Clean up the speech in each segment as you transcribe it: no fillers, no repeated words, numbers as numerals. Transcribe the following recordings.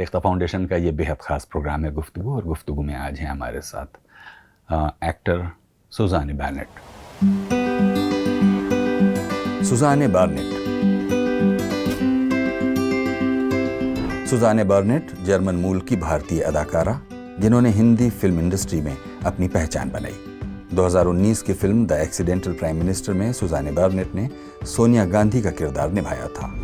रिश्ता फाउंडेशन का ये बेहद ख़ास प्रोग्राम है गुफ्तगू, और गुफ्तगू में आज हैं हमारे साथ actor Suzanne Bernert. Suzanne Bernert. Suzanne Bernert German मूल की भारतीय अदाकारा जिन्होंने हिंदी फिल्म इंडस्ट्री में अपनी पहचान बनाई। 2019 की film the accidental prime minister में सुज़ाने बार्नेट ने सोनिया गांधी का किरदार निभाया था।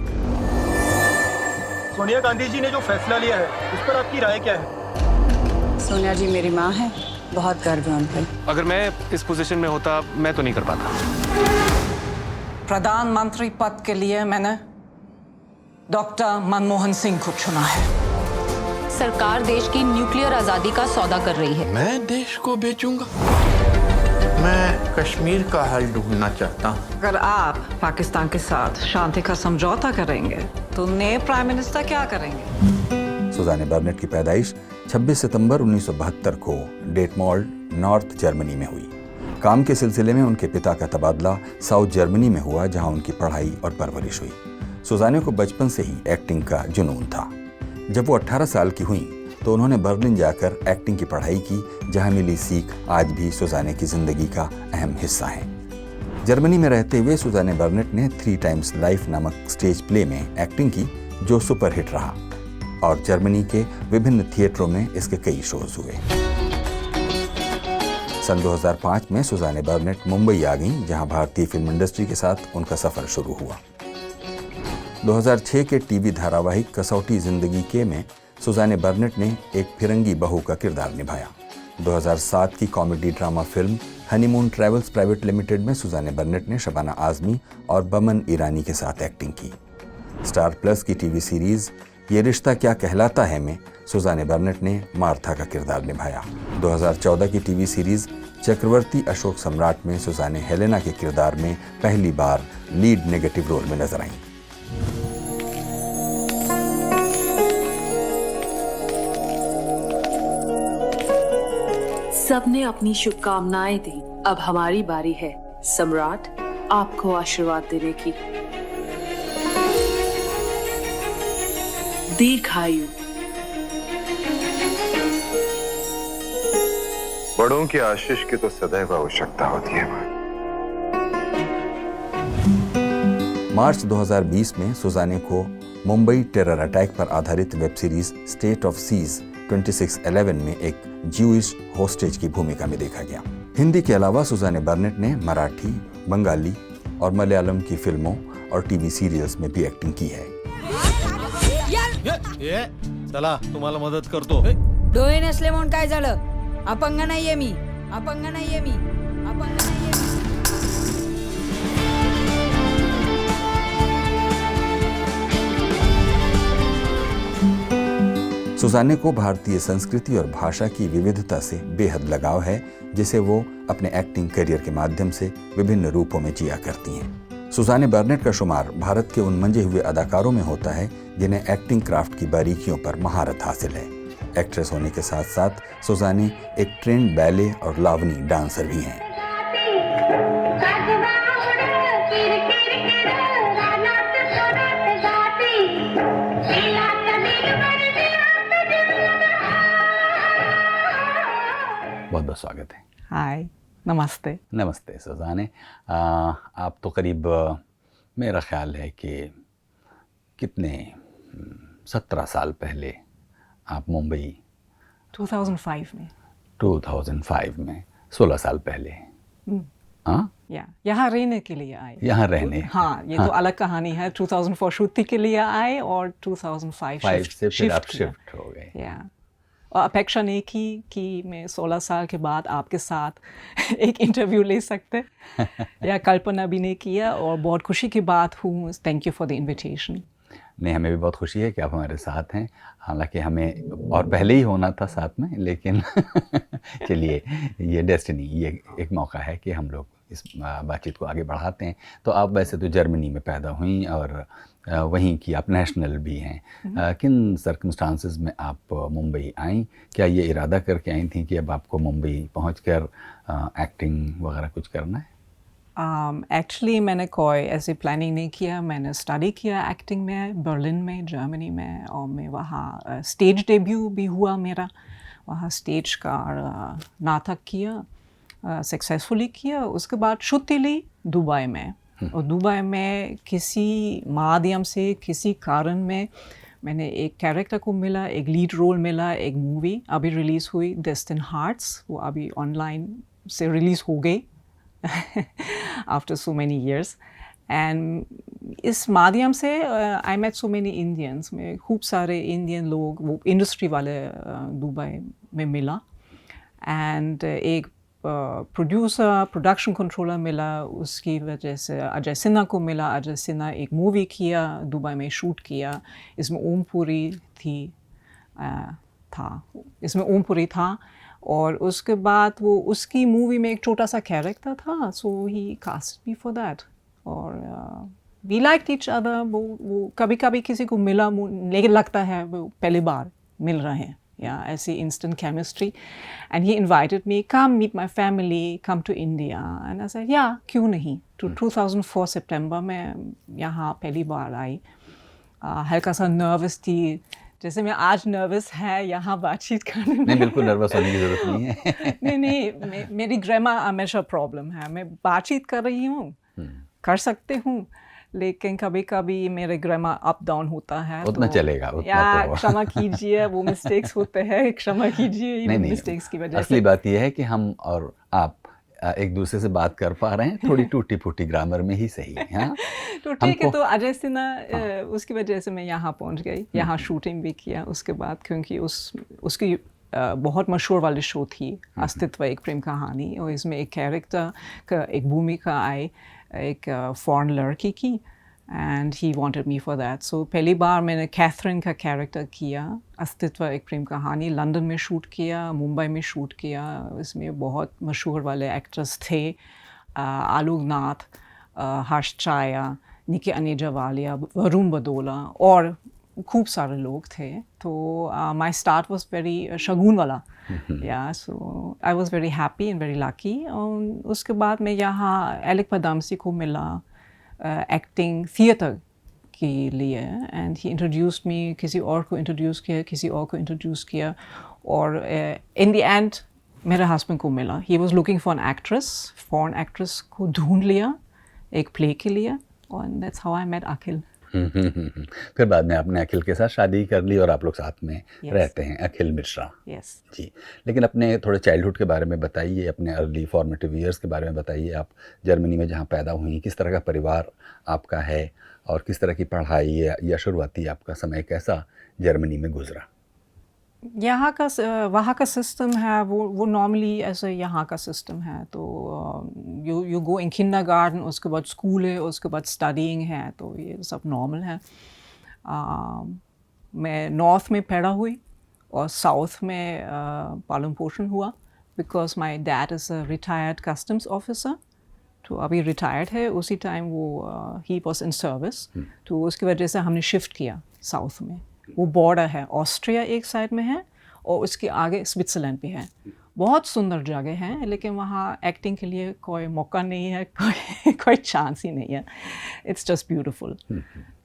सोनिया गांधी जी ने जो फैसला लिया है उस पर आपकी राय क्या है? सोनिया जी मेरी माँ है, बहुत गर्व है उन पर। अगर मैं इस पोजीशन में होता मैं तो नहीं कर पाता। प्रधानमंत्री पद के लिए मैंने डॉक्टर मनमोहन सिंह को चुना है। सरकार देश की न्यूक्लियर आजादी का सौदा कर रही है। मैं देश को बेचूंगा। मैं कश्मीर का हल ढूंढना चाहता हूँ। अगर आप पाकिस्तान के साथ शांति का समझौता करेंगे तो नए प्राइम मिनिस्टर क्या करेंगे? सुज़ाने बार्नेट की पैदाइश 26 सितंबर 1972 को डेटमॉल्ड, नॉर्थ जर्मनी में हुई। काम के सिलसिले में उनके पिता का तबादला साउथ जर्मनी में हुआ, जहां उनकी पढ़ाई और परवरिश हुई। सुज़ाने को बचपन से ही एक्टिंग का जुनून था। जब वो 18 साल की हुई तो उन्होंने बर्लिन जाकर एक्टिंग की पढ़ाई की, जहां मिली सीख आज भी सुज़ाने की ज़िंदगी का अहम हिस्सा है। जर्मनी में रहते हुए सुज़ाने बार्नेट ने 3 टाइम्स लाइफ नामक स्टेज प्ले में एक्टिंग की, जो सुपरहिट रहा, और जर्मनी के विभिन्न थिएटरों में इसके कई शोज हुए। सन 2005 में सुज़ाने बार्नेट मुंबई आ गईं, जहां भारतीय फिल्म इंडस्ट्री के साथ उनका सफ़र शुरू हुआ। 2006 के टीवी धारावाहिक कसौटी जिंदगी के में सुज़ाने बार्नेट ने एक फिरंगी बहू का किरदार निभाया। 2007 की comedy drama film honeymoon travels private limited में सुज़ाने बार्नेट ने शबाना आज़मी और बमन ईरानी के साथ एक्टिंग की। स्टार प्लस की टीवी सीरीज ये रिश्ता क्या कहलाता है में सुज़ाने बार्नेट ने मार्था का किरदार निभाया। 2014 की टीवी सीरीज चक्रवर्ती अशोक सम्राट में सुज़ाने हेलेना के किरदार में पहली बार लीड नेगेटिव रोल में नजर आईं। सबने अपनी शुभकामनाएं दी, अब हमारी बारी है सम्राट आपको आशीर्वाद देने की। दीर्घायु। बड़ों की आशीष की तो सदैव आवश्यकता होती है। मार्च 2020 में सुज़ाने को मुंबई टेरर अटैक पर आधारित web series state of siege 2611 में एक ज्यूइश होस्टेज की भूमिका में देखा गया। हिंदी के अलावा सुज़ाने बार्नेट ने मराठी, बंगाली और मलयालम की फिल्मों और टीवी सीरियल्स में भी एक्टिंग की है। चला तुम्हाला मदत करतो। डोळे नसले म्हणून काय झालं? अपंग नाहीये मी, अपंग नाहीये मी, अपंग नाहीये मी। सुज़ाने को भारतीय संस्कृति और भाषा की विविधता से बेहद लगाव है, जिसे वो अपने एक्टिंग करियर के माध्यम से विभिन्न रूपों में जिया करती हैं। सुज़ाने बार्नेट का शुमार भारत के उन मंजे हुए अदाकारों में होता है जिन्हें एक्टिंग क्राफ्ट की बारीकियों पर महारत हासिल है। एक्ट्रेस होने के साथ साथ सुज़ाने एक ट्रेंड बैले और लावनी डांसर भी हैं। बहुत बहुत स्वागत है। हाय, नमस्ते। नमस्ते सुज़ाने। आप तो करीब मेरा ख्याल है कि कितने 17 साल पहले आप मुंबई 2005 में 2005 में 16 साल पहले हाँ यहाँ रहने के लिए आए। यहाँ रहने हाँ, ये तो अलग कहानी है। 2004 शूटिंग के लिए आए और 2005 से फिर आप शिफ्ट हो गए। और अपेक्षा नहीं की कि मैं 16 साल के बाद आपके साथ एक इंटरव्यू ले सकते या कल्पना भी नहीं किया, और बहुत खुशी की बात हूँ। Thank you for the invitation. नहीं, हमें भी बहुत खुशी है कि आप हमारे साथ हैं। हालांकि हमें और पहले ही होना था साथ में, लेकिन चलिए, ये डेस्टिनी, ये एक मौका है कि हम लोग इस बातचीत को आगे बढ़ाते हैं। तो आप वैसे तो जर्मनी में पैदा हुई और वहीं की आप नेशनल भी हैं। किन सर्कमस्टांसेस में आप मुंबई आईं? क्या ये इरादा करके आई थी कि अब आपको मुंबई पहुंचकर एक्टिंग वगैरह कुछ करना है? एक्चुअली मैंने कोई ऐसी प्लानिंग नहीं किया. मैंने स्टडी किया एक्टिंग में बर्लिन में, जर्मनी में, और मैं वहाँ स्टेज डेब्यू भी हुआ मेरा. वहाँ स्टेज का नाटक किया, सक्सेसफुली किया. उसके बाद छुट्टी ली दुबई में. और दुबई में किसी माध्यम से, किसी कारण में मैंने एक कैरेक्टर को मिला, एक लीड रोल मिला. एक मूवी अभी रिलीज़ हुई, डेस्टिन हार्ट्स. वो अभी ऑनलाइन से रिलीज़ हो गई after so many years. And इस माध्यम से I met so many Indians. मैं खूब सारे इंडियन लोग, वो इंडस्ट्री वाले दुबई में मिला. एंड एक प्रोड्यूसर, प्रोडक्शन कंट्रोलर मिला. उसकी वजह से अजय सिन्हा को मिला. अजय सिन्हा एक मूवी किया, दुबई में शूट किया. इसमें ओमपुरी इसमें ओमपुरी था. और उसके बाद वो उसकी मूवी में एक छोटा सा कैरेक्टर था. सो ही कास्ट मी फॉर दैट. और वी लाइक्ड ईच अदर. वो कभी कभी किसी को मिला, लेकिन लगता है वो पहली बार मिल रहे हैं, या ऐसी instant chemistry. And he invited me, come meet my family, come to India. And I said yeah, क्यों नहीं. 2004 सितंबर में यहाँ पहली बार आई. हल्का सा नर्वस थी, जैसे मैं आज नर्वस है यहाँ बातचीत करने में. नहीं, बिल्कुल नर्वस होने की ज़रूरत नहीं है. नहीं, मेरी ग्रामर हमेशा प्रॉब्लम है. मैं बातचीत कर रही हूँ, कर सकते हूँ, लेकिन कभी कभी मेरे ग्रामर अप डाउन होता है. उतना चलेगा, उतना या तो क्षमा कीजिए, वो मिस्टेक्स होते हैं, क्षमा कीजिए नहीं, मिस्टेक्स की वजह असली से. बात यह है कि हम और आप एक दूसरे से बात कर पा रहे हैं, थोड़ी टूटी फूटी ग्रामर में ही सही. हाँ, तो ठीक है. तो अजय सिन्हा, उसकी वजह से मैं यहाँ पहुँच गई. यहाँ शूटिंग भी किया उसके बाद, क्योंकि उसकी बहुत मशहूर वाली शो थी अस्तित्व एक प्रेम कहानी. और इसमें एक कैरेक्टर का एक भूमिका आई, एक फॉरेन लड़की की. And he wanted me for that. So पहली बार मैंने कैथरीन का कैरेक्टर किया. अस्तित्व एक प्रेम कहानी लंदन में शूट किया, मुंबई में शूट किया. इसमें बहुत मशहूर वाले एक्टर्स थे, आलोक नाथ, हर्ष चाया, निकी अनेजा वालिया, वरुण बदोला, और खूब सारे लोग थे. तो माई स्टार्ट वॉज वेरी शगुन वाला. Yeah, so I was very happy and very lucky. और उसके बाद मैं यहाँ एलेक पदामसी को मिला एक्टिंग थिएटर के लिए. एंड ही इंट्रोड्यूस्ड मी, किसी और को इंट्रोड्यूस किया, किसी और को इंट्रोड्यूस किया. और इन द एंड मेरे हस्बैंड को मिला. He was looking for an actress, foreign actress को ढूंढ लिया एक प्ले के लिए. और दैट्स हाउ आई मेट अखिल. फिर बाद में आपने अखिल के साथ शादी कर ली और आप लोग साथ में रहते हैं, अखिल मिश्रा. यस जी. लेकिन अपने थोड़े चाइल्डहुड के बारे में बताइए, अपने अर्ली फॉर्मेटिव ईयर्स के बारे में बताइए. आप जर्मनी में जहाँ पैदा हुई, किस तरह का परिवार आपका है और किस तरह की पढ़ाई या शुरुआती आपका समय कैसा जर्मनी में गुजरा? यहाँ का वहाँ का सिस्टम है वो नॉर्मली ऐसे यहाँ का सिस्टम है. तो यू गो इन किंडरगार्टन, उसके बाद स्कूल है, उसके बाद स्टडीइंग है. तो ये सब नॉर्मल है. मैं नॉर्थ में पैदा हुई और साउथ में पालन पोषण हुआ, because my dad is a retired customs officer. तो अभी रिटायर्ड है. उसी टाइम वो ही वॉज इन सर्विस. तो उसकी वजह से हमने शिफ्ट किया साउथ में. वो बॉर्डर है, ऑस्ट्रिया एक साइड में है और उसके आगे स्विट्ज़रलैंड भी है. बहुत सुंदर जगह है, लेकिन वहाँ एक्टिंग के लिए कोई मौका नहीं है, कोई चांस ही नहीं है. It's just beautiful.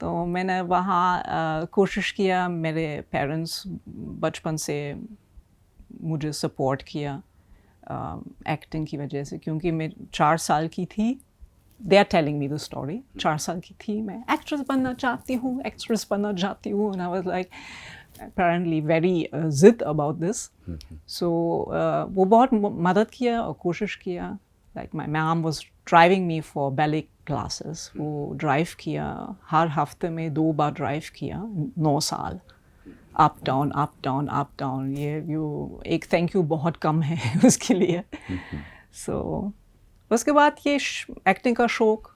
तो मैंने वहाँ कोशिश किया. मेरे पेरेंट्स बचपन से मुझे सपोर्ट किया एक्टिंग की वजह से, क्योंकि मैं 4 साल की थी. They are telling me the story. 4 साल की थी, मैं एक्ट्रेस बनना चाहती हूँ, एक्ट्रेस बनना चाहती हूँ. And I was like apparently very जिद about this. So वो बहुत मदद किया और कोशिश किया. Like my mom was driving me for ballet classes. वो ड्राइव किया, हर हफ्ते में 2 बार ड्राइव किया 9 साल. Up down up down up down. ये एक थैंक यू बहुत कम है उसके लिए. So उसके बाद ये एक्टिंग का शौक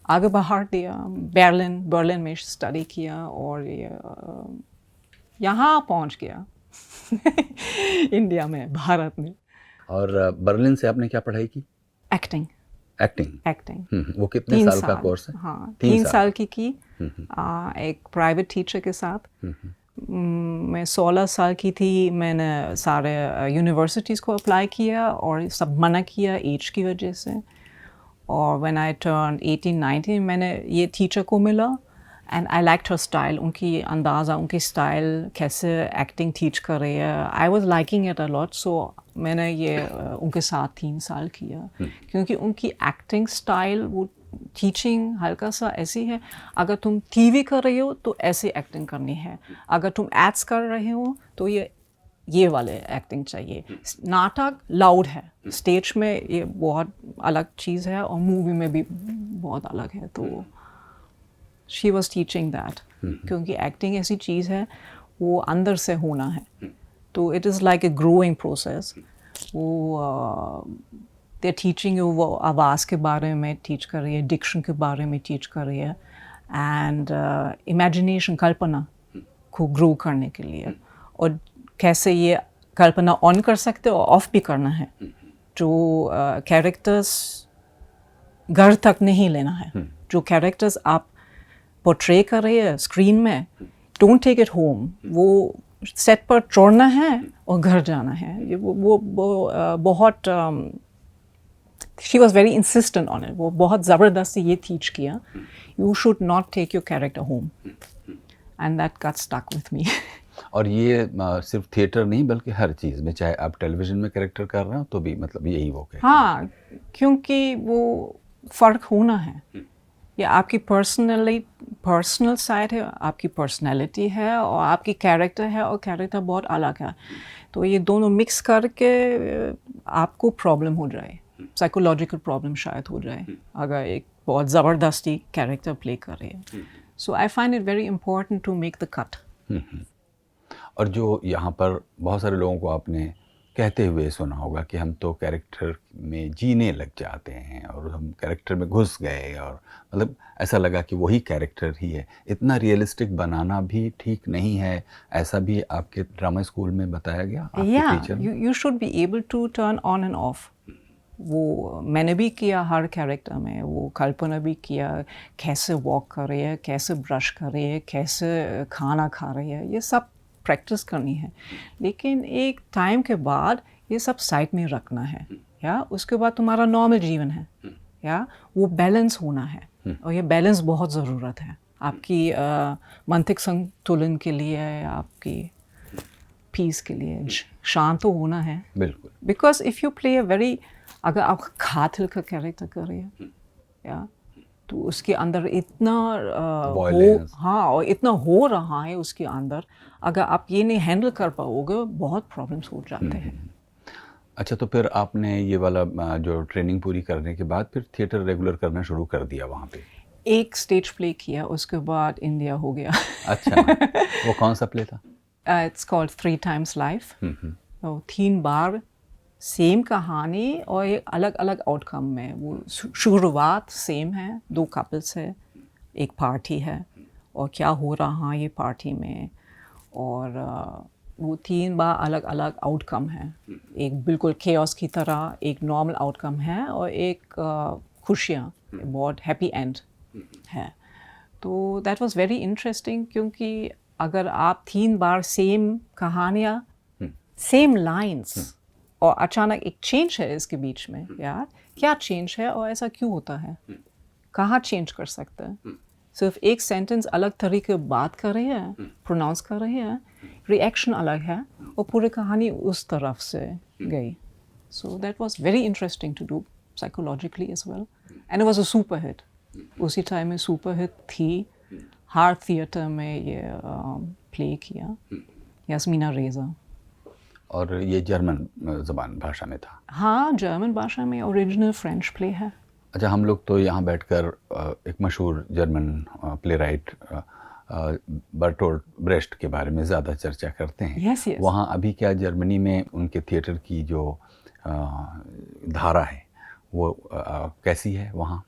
आगे बढ़ा दिया. बर्लिन में स्टडी किया और यहाँ पहुँच गया इंडिया में, भारत में. और बर्लिन से आपने क्या पढ़ाई की? एक्टिंग. वो कितने साल का कोर्स है? हाँ, 3 साल की. एक प्राइवेट टीचर के साथ. मैं 16 साल की थी. मैंने सारे यूनिवर्सिटीज़ को अप्लाई किया और सब मना किया एज की वजह से. और व्हेन आई टर्न 18-19 मैंने ये टीचर को मिला and I liked her style, उनकी अंदाज़ा, उनकी स्टाइल, कैसे एक्टिंग टीच कर रही है, I was liking it a lot. So मैंने ये उनके साथ 3 साल किया क्योंकि उनकी एक्टिंग स्टाइल, वो टीचिंग हल्का सा ऐसी है, अगर तुम टीवी कर रहे हो तो ऐसे एक्टिंग करनी है, अगर तुम एड्स कर रहे हो तो ये वाले एक्टिंग चाहिए. नाटक लाउड है, स्टेज में ये बहुत अलग चीज़ है और मूवी में भी बहुत अलग है. तो शी वॉज टीचिंग दैट क्योंकि एक्टिंग ऐसी चीज़ है वो अंदर से होना है. तो it is like a growing process. वो दे टीचिंग यू, वो आवाज़ के बारे में टीच कर रही है, डिक्शन के बारे में टीच कर रही है, एंड इमेजिनेशन, कल्पना को ग्रो करने के लिए, और कैसे ये कल्पना ऑन कर सकते हो और ऑफ भी करना है. जो कैरेक्टर्स घर तक नहीं लेना है, जो कैरेक्टर्स आप पोर्ट्रे कर रहे हैं स्क्रीन में, डोंट टेक इट होम. वो सेट पर छोड़ना है और घर जाना है. ये वो बहुत she was very insistent on it. वो बहुत ज़बरदस्ती ये टीच किया, you should not take your character home, and that got stuck with me. और ये सिर्फ थिएटर नहीं बल्कि हर चीज़ में, चाहे आप टेलीविज़न में कैरेक्टर कर रहे हो तो भी मतलब यही वो है. हाँ, क्योंकि वो फ़र्क होना है. ये आपकी पर्सनल साइड है, आपकी पर्सनैलिटी है, और आपकी कैरेक्टर है, और कैरेक्टर बहुत अलग है. तो ये दोनों मिक्स करके आपको प्रॉब्लम हो जाए, साइकोलॉजिकल प्रॉब्लम शायद हो जाए अगर एक बहुत ज़बरदस्ती कैरेक्टर प्ले कर रहे हैं. So I find it very important to make the cut. और जो यहाँ पर बहुत सारे लोगों को आपने कहते हुए सुना होगा कि हम तो कैरेक्टर में जीने लग जाते हैं और हम कैरेक्टर में घुस गए, और मतलब ऐसा लगा कि वही कैरेक्टर ही है. इतना रियलिस्टिक बनाना भी ठीक नहीं है, ऐसा भी आपके ड्रामा स्कूल में बताया गया आपके teacher? You should be able to turn on and off. वो मैंने भी किया हर कैरेक्टर में. वो कल्पना भी किया, कैसे वॉक कर रही है, कैसे ब्रश कर रही है, कैसे खाना खा रही है, ये सब प्रैक्टिस करनी है. लेकिन एक टाइम के बाद ये सब साइड में रखना है, या उसके बाद तुम्हारा नॉर्मल जीवन है, या वो बैलेंस होना है. और ये बैलेंस बहुत ज़रूरत है आपकी मानसिक संतुलन के लिए, आपकी पीस के लिए. शांत तो होना है बिल्कुल. Because if you play a very, अगर आप कातिल का कैरेक्टर कर रहे हैं, या तो उसके अंदर इतना हाँ, और इतना हो रहा है उसके अंदर, अगर आप ये नहीं हैंडल कर पाओगे बहुत प्रॉब्लम्स हो जाते हैं. अच्छा, तो फिर आपने ये वाला जो ट्रेनिंग पूरी करने के बाद फिर थिएटर रेगुलर करना शुरू कर दिया वहाँ पे? एक स्टेज प्ले किया, उसके बाद इंडिया हो गया. अच्छा, वो कौन सा प्ले था? It's called 3 times Life. तो 3 बार सेम कहानी और एक अलग अलग आउटकम में. वो शुरुआत सेम है, 2 कपल्स है, एक पार्टी है, और क्या हो रहा है ये पार्टी में, और वो 3 बार अलग अलग आउटकम है. एक बिल्कुल केओस की तरह, एक नॉर्मल आउटकम है, और एक खुशियाँ, बहुत हैप्पी एंड है. तो दैट वाज वेरी इंटरेस्टिंग, क्योंकि अगर आप 3 बार सेम कहानियाँ, सेम लाइन्स, और अचानक एक चेंज है इसके बीच में, यार क्या चेंज है और ऐसा क्यों होता है, कहाँ चेंज कर सकते हैं. सिर्फ एक सेंटेंस अलग तरीके बात कर रहे हैं, प्रोनाउंस कर रहे हैं, रिएक्शन अलग है, और पूरी कहानी उस तरफ से गई. So that was very interesting to do psychologically as well, and it was a super hit. उसी टाइम में सुपर हिट थी. हर थिएटर में ये प्ले किया, यास्मीना रेजा. और ये जर्मन ज़बान भाषा में था? हाँ, जर्मन भाषा में. ओरिजिनल फ्रेंच प्ले है. अच्छा, हम लोग तो यहाँ बैठकर एक मशहूर German play right Bertolt breast के बारे में ज़्यादा चर्चा करते हैं. Yes, yes. वहाँ अभी क्या जर्मनी में उनके थिएटर की जो धारा है वो कैसी है वहाँ?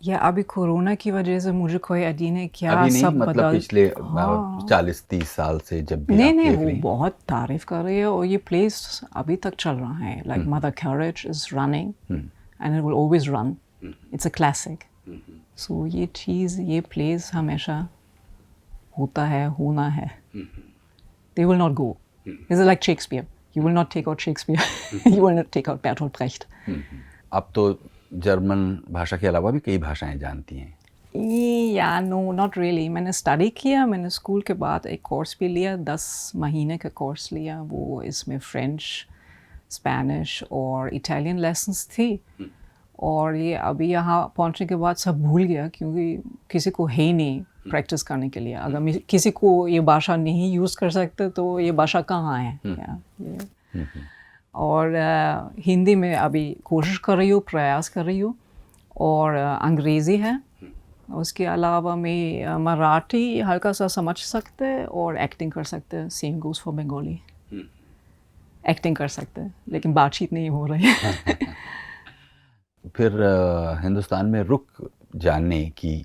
या अभी कोरोना की वजह से मुझे कोई आइडिया नहीं क्या अभी नहीं, सब मतलब बदल. पिछले हाँ. 40-30 साल से जब भी नहीं आप नहीं, देख वो रही हैं. बहुत तारीफ कर रही है, और ये प्लेस अभी तक चल रहा है. Like Mother Courage is running, and it will always run. It's a classic. So ये चीज़, ये प्लेस हमेशा होता है, होना है. They will not go. It's like Shakespeare. You will not take out Shakespeare, you will not take out Bertolt Brecht. अब तो जर्मन भाषा के अलावा भी कई भाषाएं जानती हैं? या नो नॉट रियली, मैंने स्टडी किया, मैंने स्कूल के बाद एक कोर्स भी लिया, 10 महीने का कोर्स लिया, वो इसमें फ्रेंच, स्पेनिश और इटालियन लेसन्स थी। और ये अभी यहाँ पहुँचने के बाद सब भूल गया, क्योंकि किसी को है ही नहीं प्रैक्टिस करने के लिए। अगर किसी को ये भाषा नहीं यूज़ कर सकते तो ये भाषा कहाँ है। और हिंदी में अभी कोशिश कर रही हूँ, प्रयास कर रही हूँ, और अंग्रेज़ी है। उसके अलावा मैं मराठी हल्का सा समझ सकते हैं और एक्टिंग कर सकते हैं। Same goes for Bengali, acting कर सकते हैं लेकिन बातचीत नहीं हो रही है। फिर हिंदुस्तान में रुक जानने की,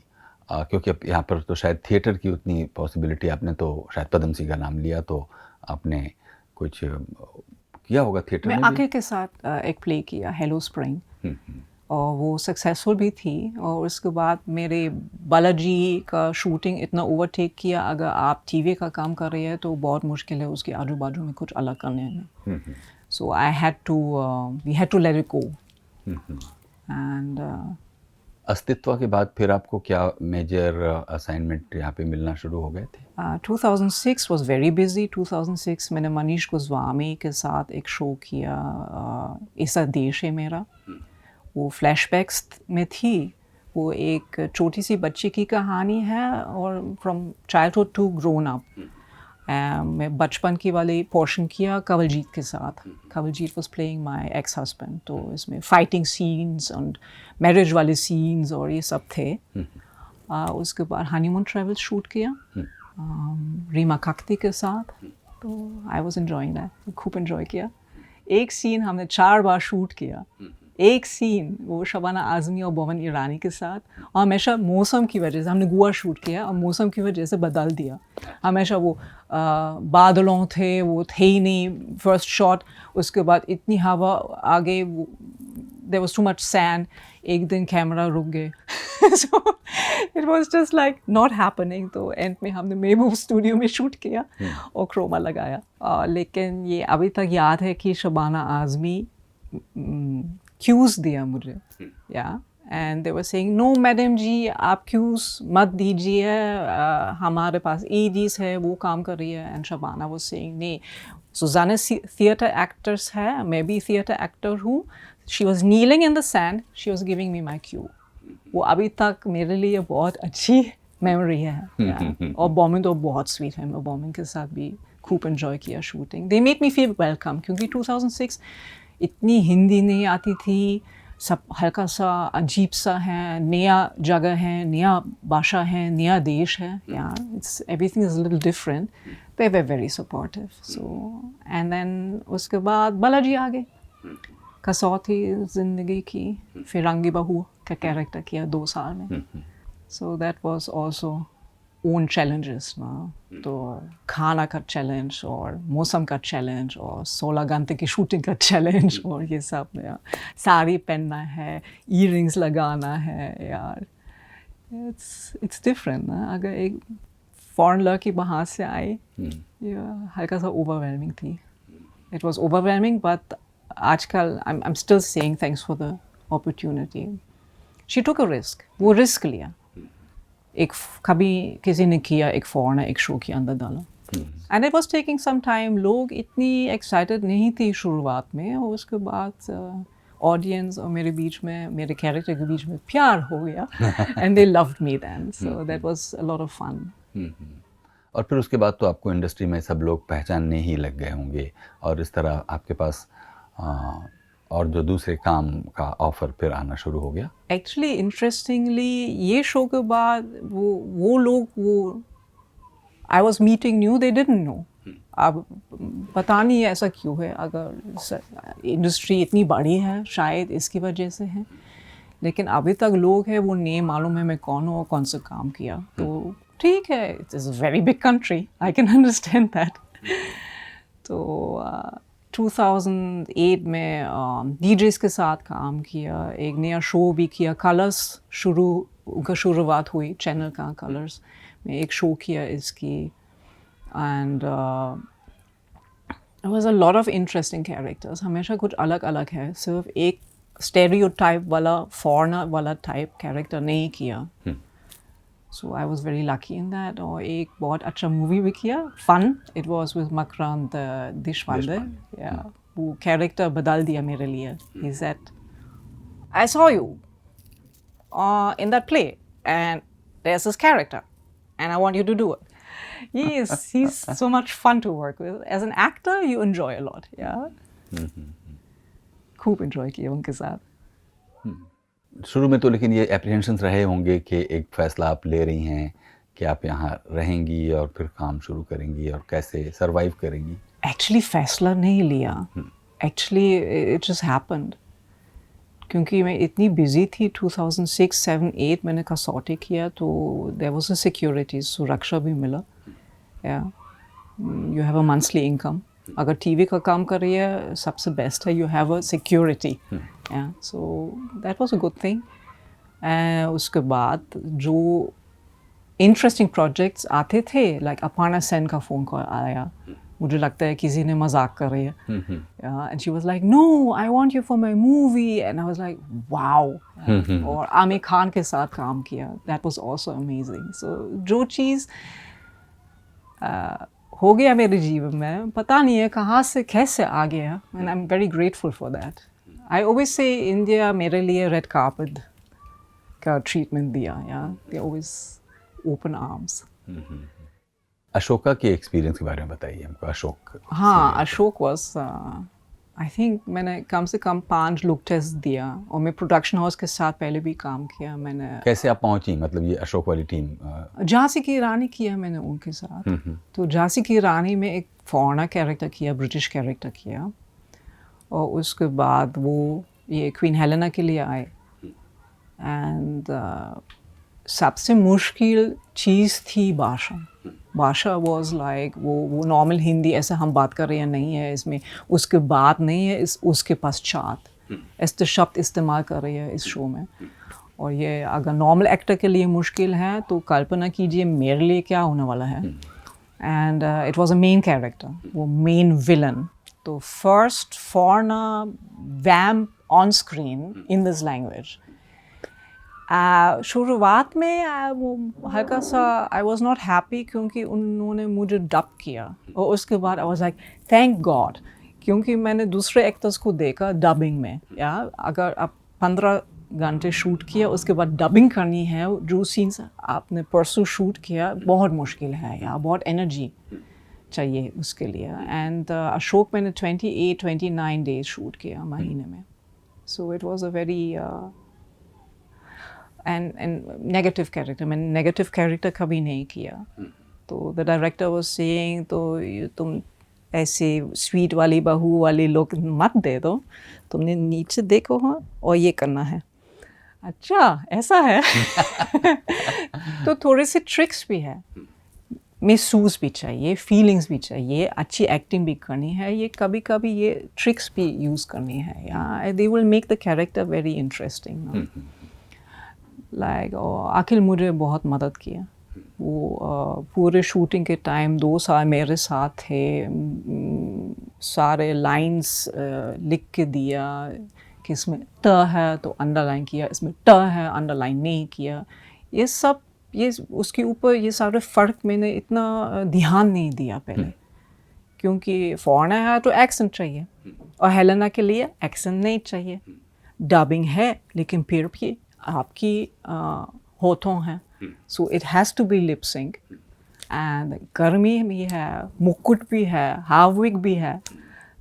क्योंकि अब यहाँ पर तो शायद थिएटर की उतनी पॉसिबिलिटी, आपने तो शायद पद्म सिंह का नाम लिया, तो आपने कुछ किया होगा थिएटर में? मैं आके के साथ एक प्ले किया, हेलो स्प्रिंग, और वो सक्सेसफुल भी थी। और उसके बाद मेरे बालाजी का शूटिंग इतना ओवरटेक किया, अगर आप टीवी का काम कर रहे हैं तो बहुत मुश्किल है उसके आजू बाजू में कुछ अलग करने में। So we had to let it go. And अस्तित्व के बाद फिर आपको क्या मेजर असाइनमेंट यहाँ पे मिलना शुरू हो गए थे? 2006 was very busy. 2006 मैंने मनीष गोस्वामी के साथ एक शो किया, ऐसा देश है मेरा। वो फ्लैशबैक्स में थी। वो एक छोटी सी बच्ची की कहानी है, और from childhood to grown up. मैं बचपन की वाली पोर्शन किया कवलजीत के साथ। Kawaljeet was playing my ex husband, तो इसमें फाइटिंग सीन्स और मैरिज वाले सीन्स और ये सब थे। उसके बाद हनीमून ट्रैवल शूट किया रीमा कक्ति के साथ, तो आई वॉज एंजॉइंग दैट, खूब एंजॉय किया। एक सीन हमने 4 बार शूट किया, एक सीन वो शबाना आज़मी और बोमन ईरानी के साथ। और हमेशा मौसम की वजह से, हमने गोवा शूट किया और मौसम की वजह से बदल दिया। हमेशा वो बादलों थे, वो थे ही नहीं फर्स्ट शॉट, उसके बाद इतनी हवा आगे, there was too much sand, एक दिन कैमरा रुक गए। So it was just like not happening. तो एंड में हमने महबूब स्टूडियो में शूट किया और क्रोमा लगाया। लेकिन ये अभी तक याद है कि शबाना आज़मी क्यूज़ दिया मुझे, yeah and they were saying no madam ji आप क्यूज़ मत दीजिए, हमारे पास एजीज है, वो काम कर रही है। एंड शबाना वो सेइंग नहीं, सुजाना थिएटर एक्टर्स है, मैं भी थिएटर एक्टर हूँ। She was kneeling in the sand, she was giving me my Q. वो अभी तक मेरे लिए बहुत अच्छी मेमोरी है। और बॉमिंग तो बहुत स्वीट है, मैं बॉमिंग के साथ भी खूब एंजॉय किया shooting. They made me feel welcome, क्योंकि 2006 इतनी हिंदी नहीं आती थी, सब हल्का सा अजीब सा है, नया जगह है, नया भाषा है, नया देश है, yeah it's everything is little different. They were very supportive. So and then उसके बाद बालाजी आ गए, कसौटी ज़िंदगी की, फिरंगी बहू का कैरेक्टर किया 2 साल में। सो that was also own challenges ना, तो खाना का चैलेंज और मौसम का चैलेंज और 16 घंटे की शूटिंग का चैलेंज और ये सब, यार साड़ी पहनना है, ईयरिंग्स लगाना है, यार इट्स डिफरेंट ना। अगर एक फॉरेन लड़की बाहर से आई, ये हल्का सा ओवरवेलमिंग थी। इट वाज ओवरवेलमिंग, बट आजकल I am still saying thanks for the opportunity. She took a risk, वो रिस्क लिया। एक कभी किसी ने किया, एक फॉरेनर एक शो के अंदर डाला, and it was taking some time. लोग इतनी एक्साइटेड नहीं थी शुरुआत में, और उसके बाद ऑडियंस और मेरे बीच में, मेरे कैरेक्टर के बीच में प्यार हो गया, and they loved me then, so that was a lot of fun. और फिर उसके बाद तो आपको इंडस्ट्री में सब लोग पहचानने ही लग गए होंगे, और इस तरह आपके पास और जो दूसरे काम का ऑफर फिर आना शुरू हो गया। एक्चुअली इंटरेस्टिंगली ये शो के बाद वो लोग I was meeting new, they didn't know. अब पता नहीं ऐसा क्यों है, अगर इंडस्ट्री इतनी बड़ी है शायद इसकी वजह से है, लेकिन अभी तक लोग हैं वो नेम मालूम है मैं कौन हूँ और कौन सा काम किया। तो ठीक है, it is a very big country, I can understand that. तो 2008 में डीजेस के साथ काम किया, एक नया शो भी किया, कलर्स उनका शुरुआत हुई, चैनल का कलर्स में एक शो किया इसकी। And it was a lot of interesting characters, हमेशा कुछ अलग अलग है, सिर्फ एक stereotype वाला foreigner वाला type character नहीं किया. So I was very lucky in that. और एक बहुत अच्छा movie भी किया, fun. It was with Makrand Deshpande. Yeah, वो character बदल दिया मेरे लिए. He said, I saw you in that play, and there's this character, and I want you to do it. He's so much fun to work with. As an actor, you enjoy a lot. Yeah. खूब enjoy किया उनके साथ. शुरू में तो लेकिन ये apprehensions रहे होंगे कि एक फ़ैसला आप ले रही हैं कि आप यहाँ रहेंगी और फिर काम शुरू करेंगी और कैसे सरवाइव करेंगी. Actually फैसला नहीं लिया. Actually it just happened. क्योंकि मैं इतनी बिजी थी 2006, 7, 8 मैंने कसौटी किया तो there was a security, सुरक्षा भी मिला. Yeah. You have a monthly income. अगर टीवी का काम कर रही है सबसे बेस्ट है, you have a security. Yeah, so that was a good thing. उसके बाद जो interesting projects आते थे, like Aparna Sen का phone call आया, मुझे लगता है किसी ने मजाक कर रही है. Yeah, and she was like, no, I want you for my movie. And I was like, wow. और आमिर खान के साथ काम किया. That was also amazing. So जो चीज़ हो गया मेरे जीवन में, पता नहीं है कहाँ से कैसे आ गया. And I'm very grateful for that. I always say India मेरे लिए red carpet का treatment दिया. Yeah, they always open arms. Ashoka के एक्सपीरियंस के बारे में बताइए हमको. अशोक. हाँ, अशोक was I think मैंने कम से कम 5 लुक टेस्ट दिया और मैं प्रोडक्शन हाउस के साथ पहले भी काम किया. मैंने कैसे आप पहुंची, मतलब ये अशोक वाली टीम? झांसी की रानी किया मैंने उनके साथ. तो झांसी की रानी में एक फॉरेनर कैरेक्टर किया, ब्रिटिश कैरेक्टर किया, और उसके बाद वो ये क्वीन हेलेना के लिए आए. एंड सबसे मुश्किल चीज़ थी भाषा. भाषा वॉज लाइक वो नॉर्मल हिंदी ऐसे हम बात कर रहे हैं नहीं है इसमें, उसके बाद नहीं है, उसके पश्चात ऐसे शब्द इस्तेमाल कर रही है इस शो में. और ये अगर नॉर्मल एक्टर के लिए मुश्किल है तो कल्पना कीजिए मेरे लिए क्या होने वाला है. And it was a main character, वो मेन विलन. तो first foreigner vamp on screen in this language. शुरुआत में वो हल्का सा आई वॉज नॉट हैप्पी क्योंकि उन्होंने मुझे डब किया, और उसके बाद I was like thank God, क्योंकि मैंने दूसरे एक्टर्स को देखा डबिंग में. या अगर आप 15 घंटे शूट किया उसके बाद डबिंग करनी है, जो सीन्स आपने परसों शूट किया बहुत मुश्किल है, या बहुत एनर्जी चाहिए उसके लिए. एंड अशोक मैंने 29 डेज शूट किया महीने में. So it was a very and negative character. मैंने negative character कभी नहीं किया. तो the director was saying तो तुम ऐसे sweet वाली बहू वाली लोग मत दे दो, तुमने नीचे देखो हाँ और ये करना है. अच्छा ऐसा है. तो थोड़े से tricks भी है, महसूस भी चाहिए, feelings भी चाहिए, अच्छी acting भी करनी है, ये कभी कभी ये tricks भी use करनी है. Yeah, they will make the character very interesting. No? अखिल मुझे बहुत मदद किया. वो पूरे शूटिंग के टाइम 2 साल मेरे साथ थे. सारे लाइंस लिख के दिया कि इसमें ट है तो अंडरलाइन किया, इसमें ट है अंडरलाइन नहीं किया. ये सब ये उसके ऊपर ये सारे फ़र्क मैंने इतना ध्यान नहीं दिया पहले, क्योंकि फॉरेनर है तो एक्सेंट चाहिए और हेलेना के लिए एक्सेंट नहीं चाहिए. डबिंग है लेकिन फिर भी आपकी होठों हैं, so it has to be lip sync. And गर्मी भी है, मुकुट भी है, हाविक भी है.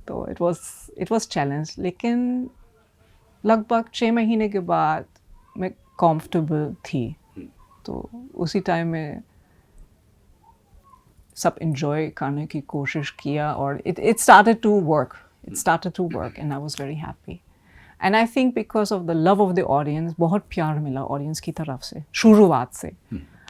तो इट वाज चैलेंज, लेकिन लगभग 6 महीने के बाद मैं कंफर्टेबल थी. तो उसी टाइम में सब enjoy करने की कोशिश किया और it started to work. It started to work and I was very happy. And I think because of the love of the audience, बहुत प्यार मिला ऑडियंस की तरफ से शुरुआत से.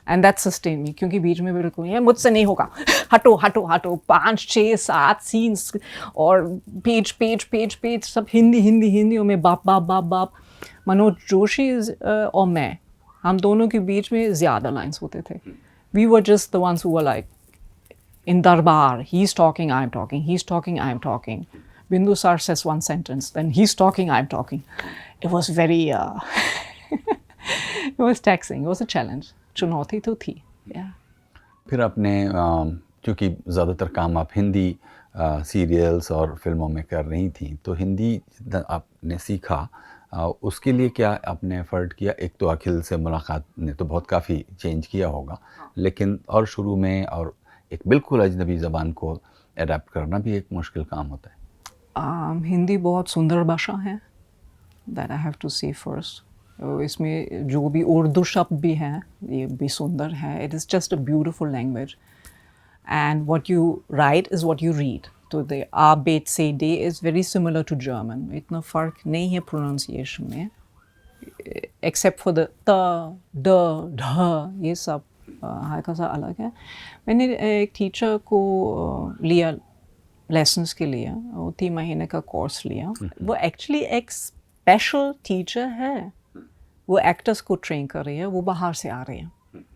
And that sustained me, क्योंकि बीच में बिल्कुल ये मुझसे नहीं होगा, हटो हटो हटो, 5, 6, 7 सीन्स और पेज सब हिंदी और मैं बाप. मनोज जोशी और मैं, हम दोनों के बीच में ज़्यादा लाइन्स होते थे. We were just the ones who were like in दरबार, he's talking, I'm talking, he's talking, I'm talking. Bindusar says one sentence, then he's talking, I'm talking. It was very, it was taxing, it was a challenge. चुनौती तो थी, yeah. फिर आपने चूँकि ज़्यादातर काम आप हिंदी सीरियल्स और फिल्मों में कर रही थी, तो हिंदी जितना आपने सीखा उसके लिए क्या आपने एफ़र्ट किया? एक तो अखिल से मुलाकात ने तो बहुत काफ़ी चेंज किया होगा, लेकिन और शुरू में और एक बिल्कुल अजनबी ज़बान को अडेप्ट करना भी एक मुश्किल काम होता है। हिंदी बहुत सुंदर भाषा है, दैट आई हैव टू से फर्स्ट। इसमें जो भी उर्दू शब्द भी हैं ये भी सुंदर है। It is just a beautiful language and what you write is what you read. तो द आ बेट से डे is very similar to German. इतना फ़र्क नहीं है प्रोनाउंसिएशन में, एक्सेप्ट फॉर द ड ढ, ये सब हल्का सा अलग है। मैंने एक टीचर को लिया लेसन्स के लिए, वो 3 महीने का कोर्स लिया। वो एक्चुअली एक स्पेशल टीचर है, वो एक्टर्स को ट्रेन कर रही है, वो बाहर से आ रही है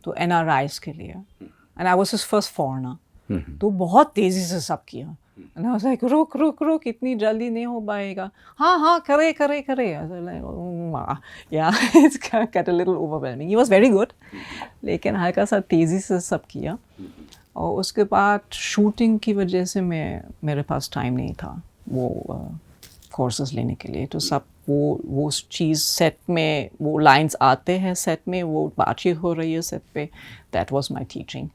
तो NRIs के लिए। And I was his first foreigner, तो बहुत तेज़ी से सब किया। एंड आई वाज लाइक रुक रुक रुक, इतनी जल्दी नहीं हो पाएगा। हाँ करे करे करे। या it's get a little overwhelming. He was very good, लेकिन हल्का सा तेज़ी से सब किया। और उसके बाद शूटिंग की वजह से मेरे पास टाइम नहीं था वो कोर्सेज लेने के लिए। तो सब वो चीज़ सेट में, वो लाइंस आते हैं सेट में, वो बातचीत हो रही है सेट पे, दैट वाज माय टीचिंग।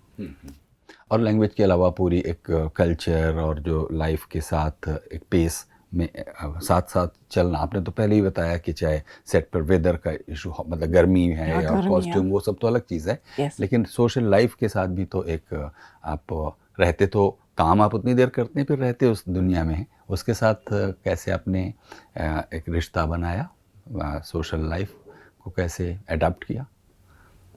और लैंग्वेज के अलावा पूरी एक कल्चर और जो लाइफ के साथ एक पेस में साथ साथ चलना, आपने तो पहले ही बताया कि चाहे सेट पर वेदर का इशू, मतलब गर्मी है या कॉस्ट्यूम, वो सब तो अलग चीज़ है, Yes. लेकिन सोशल लाइफ के साथ भी तो एक आप रहते, तो काम आप उतनी देर करते हैं, फिर रहते उस दुनिया में, उसके साथ कैसे आपने एक रिश्ता बनाया, सोशल लाइफ को कैसे अडॉप्ट किया?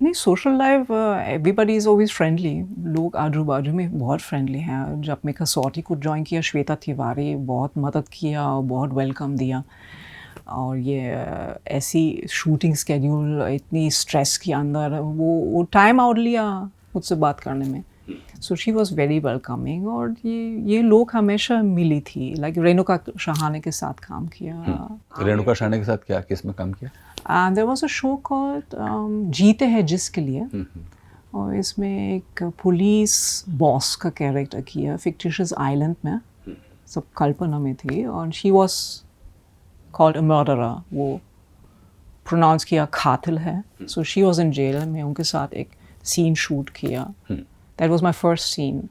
नहीं, social life everybody is always friendly. लोग आजू बाजू में बहुत फ्रेंडली हैं। जब मैं कसौटी को ज्वाइन किया, श्वेता तिवारी बहुत मदद किया और बहुत वेलकम दिया। और ये ऐसी शूटिंग स्केड्यूल, इतनी स्ट्रेस के अंदर वो टाइम आउट लिया मुझसे बात करने में। सो शी वॉज वेरी वेलकमिंग। और ये लोग हमेशा मिली थी। लाइक रेणुका शहाने के साथ काम किया। रेणुका शहाने के साथ क्या, किस में काम किया? There was a show called जीते हैं जिसके लिए, और इसमें एक पुलिस बॉस का कैरेक्टर किया फिक्टिशियस आइलैंड में, सब कल्पना में थी। और she was called a murderer, वो प्रोनाउंस किया कातिल है। So she was in jail. में उनके साथ एक सीन शूट किया, that was my first scene.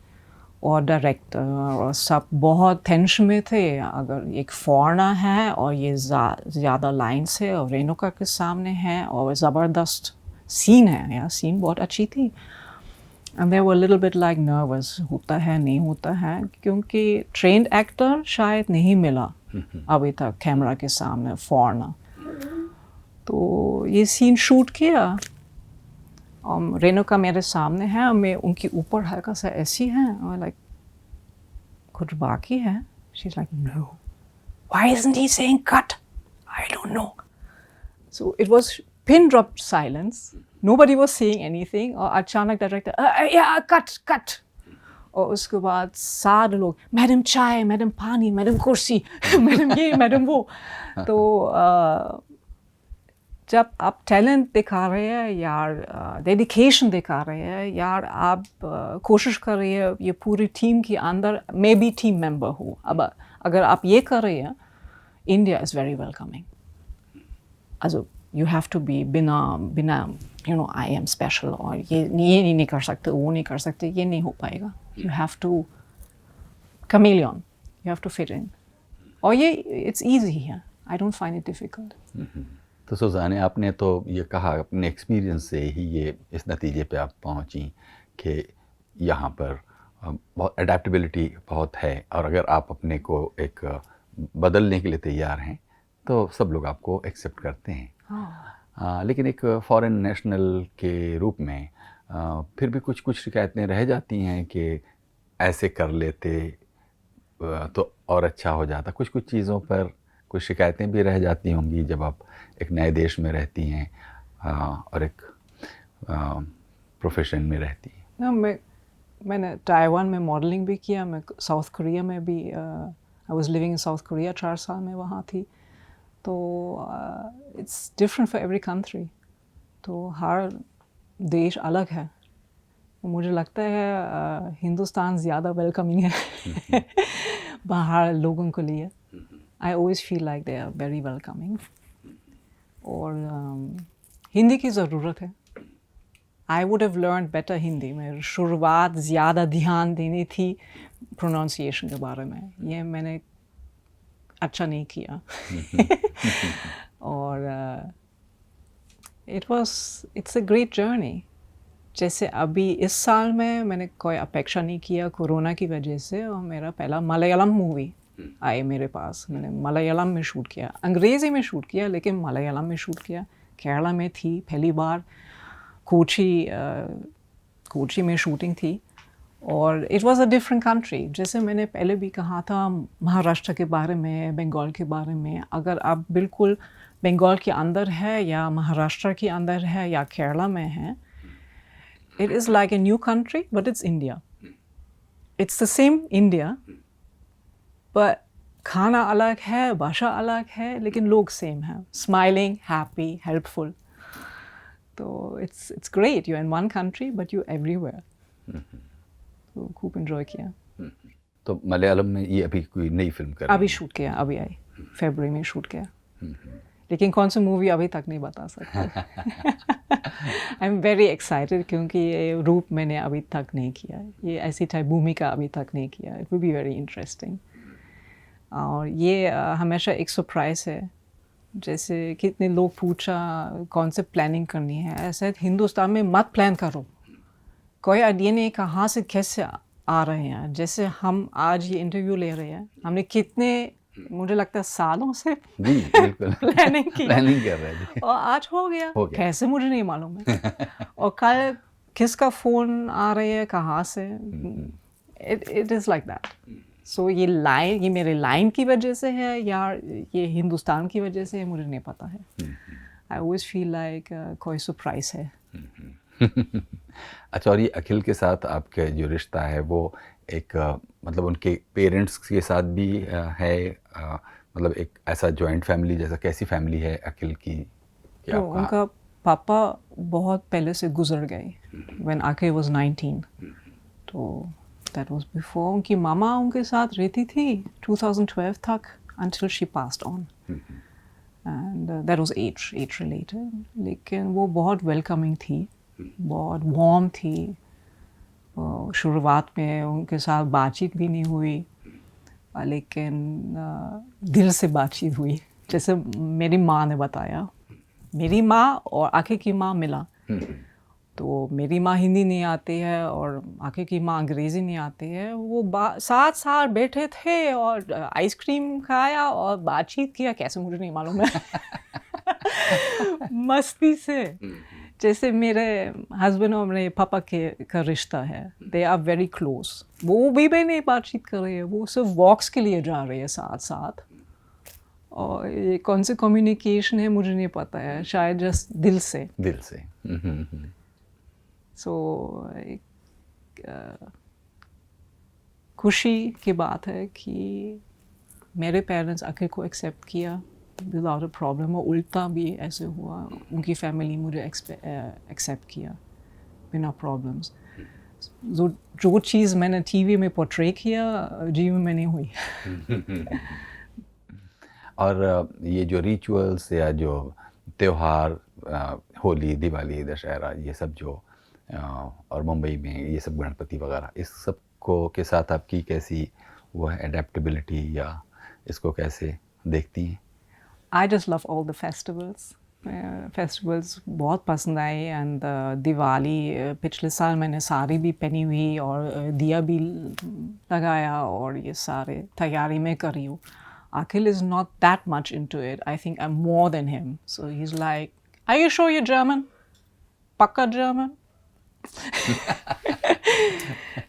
और डायरेक्टर और सब बहुत टेंशन में थे, अगर एक फॉरेनर है और ये ज़्यादा लाइन्स है और रेणुका के सामने है और ज़बरदस्त सीन है, या सीन बहुत अच्छी थी। And they were little bit like nervous, होता है नहीं होता है, क्योंकि ट्रेंड एक्टर शायद नहीं मिला अभी तक कैमरा के सामने फॉरेनर। तो ये सीन शूट किया, रेणुका मेरे सामने है और मैं उनके ऊपर हल्का सा ऐसी है, और लाइक कुछ बाकी है। She is like no, why isn't he saying cut, I don't know. So it was pin drop silence, nobody was saying anything. और अचानक डायरेक्टर या कट कट। और उसके बाद सारे लोग, मैडम चाय, मैडम पानी, मैडम कुर्सी, मैडम ये, मैडम वो। तो जब आप टैलेंट दिखा रहे हैं यार, डेडिकेशन दिखा रहे हैं यार, आप कोशिश कर रही है ये पूरी टीम के अंदर, मैं भी टीम मेंबर हूँ। अब अगर आप ये कर रहे हैं, India is very welcoming. also you have to be बिना you know I am special और ये नहीं कर सकते, वो नहीं कर सकते, ये नहीं हो पाएगा। You have to chameleon, you have to fit in। और ये it's easy here, I don't find it difficult। तो सुजाने, आपने तो ये कहा अपने एक्सपीरियंस से ही ये इस नतीजे पे आप पहुंची कि यहाँ पर बहुत अडेप्टेबिलिटी बहुत है, और अगर आप अपने को एक बदलने के लिए तैयार हैं तो सब लोग आपको एक्सेप्ट करते हैं। लेकिन एक फॉरेन नेशनल के रूप में फिर भी कुछ शिकायतें रह जाती हैं कि ऐसे कर लेते तो और अच्छा हो जाता। कुछ चीज़ों पर कुछ शिकायतें भी रह जाती होंगी जब आप एक नए देश में रहती हैं और एक प्रोफेशन में रहती हैं। मैंने ताइवान में मॉडलिंग भी किया, मैं साउथ कोरिया में भी I was living in south Korea, 4 साल में वहाँ थी। तो it's different for every country, तो हर देश अलग है। मुझे लगता है हिंदुस्तान ज़्यादा वेलकमिंग है बाहर लोगों के लिए। I always feel like they are very welcoming. और हिंदी की ज़रूरत है। I would have learn better Hindi में। शुरुआत ज़्यादा ध्यान देनी थी प्रोनाउंसिएशन के बारे में, ये मैंने अच्छा नहीं किया। और इट्स अ ग्रेट जर्नी। जैसे अभी इस साल में मैंने कोई अपेक्षा नहीं किया कोरोना की वजह से, और मेरा पहला मलयालम मूवी आई मेरे पास। मैंने मलयालम में शूट किया, अंग्रेज़ी में शूट किया, लेकिन मलयालम में शूट किया। केरला में थी पहली बार, कोची में शूटिंग थी, और it was a different country. जैसे मैंने पहले भी कहा था महाराष्ट्र के बारे में, बंगाल के बारे में, अगर आप बिल्कुल बंगाल के अंदर है या महाराष्ट्र के अंदर है या केरला में है, it is like a new country, but it's India. It's the same India, but खाना अलग है, भाषा अलग है, लेकिन लोग सेम हैं, smiling, happy, helpful. तो it's great. You're in one country, but you're everywhere. तो खूब enjoy किया। तो मलयालम में ये अभी कोई नई फिल्म कर रही अभी हैं? शूट किया, अभी आई फरवरी में शूट किया, लेकिन कौन सी मूवी अभी तक नहीं बता सकता। आई एम वेरी एक्साइटेड, क्योंकि ये रूप मैंने अभी तक नहीं किया, ये ऐसी टाइप भूमिका अभी तक नहीं किया। It will be very interesting. और ये हमेशा एक सरप्राइज़ है। जैसे कितने लोग पूछा कौन से प्लानिंग करनी है, ऐसे हिंदुस्तान में मत प्लान करो, कोई आइडिया नहीं कहाँ से कैसे आ रहे हैं। जैसे हम आज ये इंटरव्यू ले रहे हैं, हमने कितने, मुझे लगता है सालों से प्लानिंग की, प्लानिंग कर रहे हैं और आज हो गया। कैसे मुझे नहीं मालूम है। और कल किसका फ़ोन आ रही है, कहाँ से, इट इज़ लाइक दैट। सो ये लाइन, ये मेरे लाइन की वजह से है या ये हिंदुस्तान की वजह से है, मुझे नहीं पता है। आई ऑलवेज फील लाइक कोई सरप्राइज है। अच्छा, और ये अखिल के साथ आपका जो रिश्ता है वो एक मतलब उनके पेरेंट्स के साथ भी है, मतलब एक ऐसा जॉइंट फैमिली जैसा, कैसी फैमिली है अखिल की? तो उनका पापा बहुत पहले से गुजर गए व्हेन अखिल वाज 19, तो दैट वाज बिफोर। उनकी मामा उनके साथ रहती थी 2012 तक, until she passed on, and that was age related। लेकिन वो बहुत वेलकमिंग थी, बहुत वार्म थी। शुरुआत में उनके साथ बातचीत भी नहीं हुई, लेकिन दिल से बातचीत हुई। जैसे मेरी माँ ने बताया, मेरी माँ और आखिर की माँ मिला, तो मेरी माँ हिंदी नहीं आती है और आखिर की माँ अंग्रेज़ी नहीं आती है। वो 7 साल बैठे थे और आइसक्रीम खाया और बातचीत किया, कैसे मुझे नहीं मालूम है। मस्ती से। जैसे मेरे हस्बैंड और मेरे पापा का रिश्ता है, दे आर वेरी क्लोज। वो भी नहीं बातचीत कर रहे हैं, वो सिर्फ वॉक्स के लिए जा रहे हैं साथ। और ये कौन सी कम्युनिकेशन है मुझे नहीं पता है, शायद जस्ट दिल से। सो खुशी की बात है कि मेरे पेरेंट्स अखिल को एक्सेप्ट किया विदाउट अ प्रॉब्लम, और उल्टा भी ऐसे हुआ, उनकी फैमिली मुझे एक्सेप्ट किया बिना प्रॉब्लम्स। जो चीज़ मैंने टीवी में पोर्ट्रे किया, जीवन में नहीं हुई। और ये जो रिचुअल्स या जो त्यौहार, होली, दिवाली, दशहरा, ये सब जो और मुंबई में ये सब गणपति वगैरह, इस सब को के साथ आपकी कैसी वो है एडेप्टेबिलिटी, या इसको कैसे देखती हैं? I just love all the festivals. Festivals बहुत पसंद आए। एंड दिवाली, पिछले साल मैंने साड़ी भी पहनी हुई और दिया भी लगाया, और ये सारे तैयारी में करी हूँ। Akhil is not that much into it. I think I'm more than him. So he's like, are you sure you're German? Pakka German?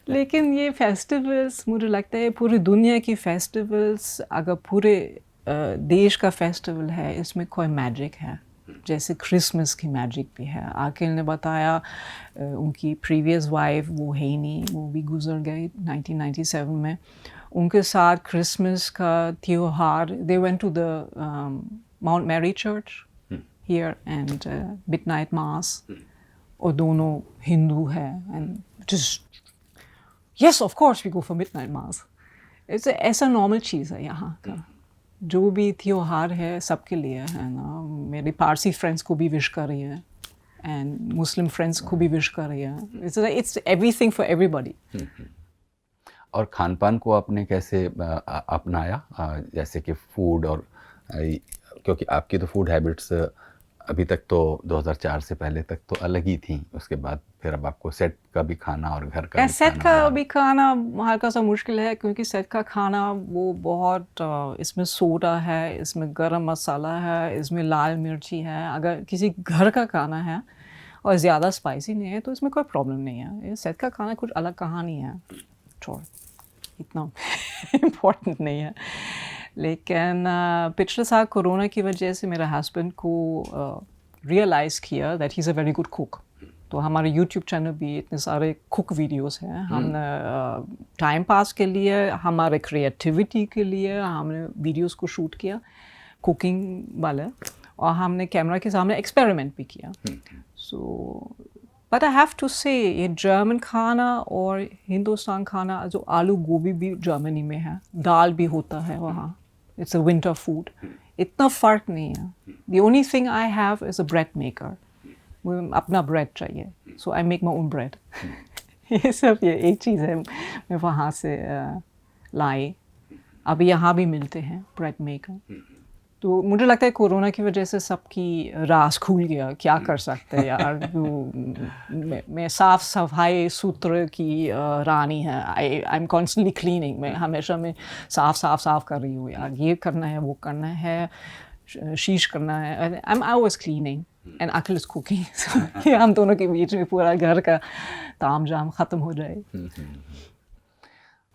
लेकिन ये फेस्टिवल्स, मुझे लगता है पूरी दुनिया की फेस्टिवल्स, अगर पूरे देश का फेस्टिवल है, इसमें कोई मैजिक है। जैसे क्रिसमस की मैजिक भी है। आखिल ने बताया उनकी प्रीवियस वाइफ वो है ही नहीं, वो भी गुजर गई 1997 में। उनके साथ क्रिसमस का त्योहार, they went to the Mount Mary church here and midnight mass, और दोनों हिंदू है and just yes of course we go for midnight mass. It's ऐसा नॉर्मल चीज़ है यहाँ का। जो भी त्योहार है सबके लिए है ना। मेरे पारसी फ्रेंड्स को भी विश कर रही है एंड मुस्लिम फ्रेंड्स को भी विश कर रही है। It's everything for everybody. और खान पान को आपने कैसे अपनाया, जैसे कि फूड और क्योंकि आपकी तो फूड हैबिट्स अभी तक तो 2004 से पहले तक तो अलग ही थी, उसके बाद फिर अब आपको सेट का भी खाना और घर का भी सेट का भी खाना हल्का सा मुश्किल है, क्योंकि सेट का खाना वो बहुत इसमें सोडा है, इसमें गरम मसाला है, इसमें लाल मिर्ची है। अगर किसी घर का खाना है और ज़्यादा स्पाइसी नहीं है तो इसमें कोई प्रॉब्लम नहीं है। ये सेट का खाना कुछ अलग कहानी है, छोड़, इतना इम्पोर्टेंट नहीं है। लेकिन पिछले साल कोरोना की वजह से मेरे हस्बैंड को रियलाइज़ किया that he is a very good cook. तो हमारे यूट्यूब चैनल भी इतने सारे कुक वीडियोस हैं। हमने टाइम पास के लिए, हमारे क्रिएटिविटी के लिए हमने वीडियोस को शूट किया कुकिंग वाले, और हमने कैमरा के सामने एक्सपेरिमेंट भी किया। So but I have to say ये जर्मन खाना और हिंदुस्तान खाना, जो आलू गोभी भी जर्मनी में है, दाल भी होता है वहाँ, इट्स अ विंटर फूड, इतना फ़र्क नहीं है। The only thing I have is a bread maker. मुझे अपना ब्रेड चाहिए, so I make my own bread. ये सब ये एक चीज़ है मैं वहाँ से लाई। अब यहाँ भी मिलते हैं ब्रेड मेकर। तो मुझे लगता है कोरोना की वजह से सबकी राज खुल गया, क्या कर सकते हैं यार। मैं साफ़ सफाई सूत्र की रानी है। I am constantly cleaning. मैं हमेशा मैं साफ़ कर रही हूँ यार, ये करना है, वो करना है, शीश करना है। I am always cleaning and Akhil is cooking. हम दोनों के बीच में पूरा घर का ताम झाम ख़त्म हो जाए।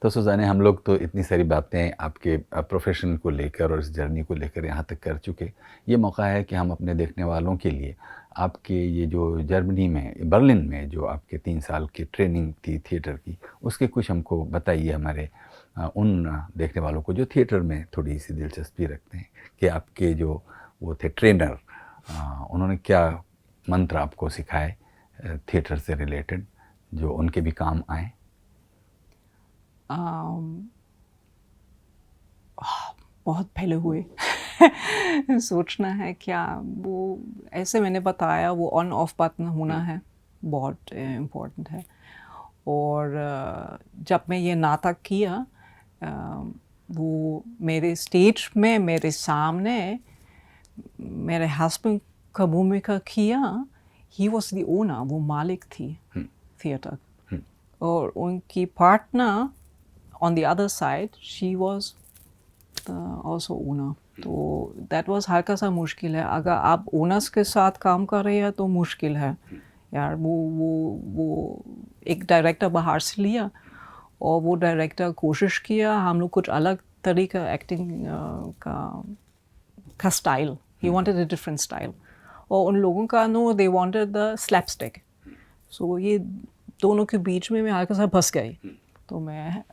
तो सुजाने, हम लोग तो इतनी सारी बातें आपके प्रोफेशन को लेकर और इस जर्नी को लेकर यहाँ तक कर चुके। ये मौका है कि हम अपने देखने वालों के लिए आपके ये जो जर्मनी में, बर्लिन में जो आपके 3 साल की ट्रेनिंग थी थिएटर की, उसके कुछ हमको बताइए, हमारे उन देखने वालों को जो थिएटर में थोड़ी सी दिलचस्पी रखते हैं, कि आपके जो वो थे ट्रेनर, उन्होंने क्या मंत्र आपको सिखाए थिएटर से रिलेटेड जो उनके भी काम आए। बहुत पहले हुए। सोचना है क्या, वो ऐसे मैंने बताया, वो ऑन ऑफ बटन होना है, बहुत इम्पोर्टेंट है। और जब मैं ये नाटक किया, वो मेरे स्टेज में मेरे सामने मेरे हस्बैंड का भूमिका किया। ही वॉज द ओनर, वो मालिक थी थिएटर, और उनकी partner on the other side she was also owner। तो that was हल्का सा मुश्किल है। अगर आप ओनर्स के साथ काम कर रहे हैं तो मुश्किल है यार। वो एक डायरेक्टर बाहर से लिया, और वो डायरेक्टर कोशिश किया हम लोग कुछ अलग तरीका एक्टिंग का style, he wanted a different style, और उन लोगों का no they wanted the slapstick। so ये दोनों के बीच में मैं हल्का सा फंस गई। तो मैं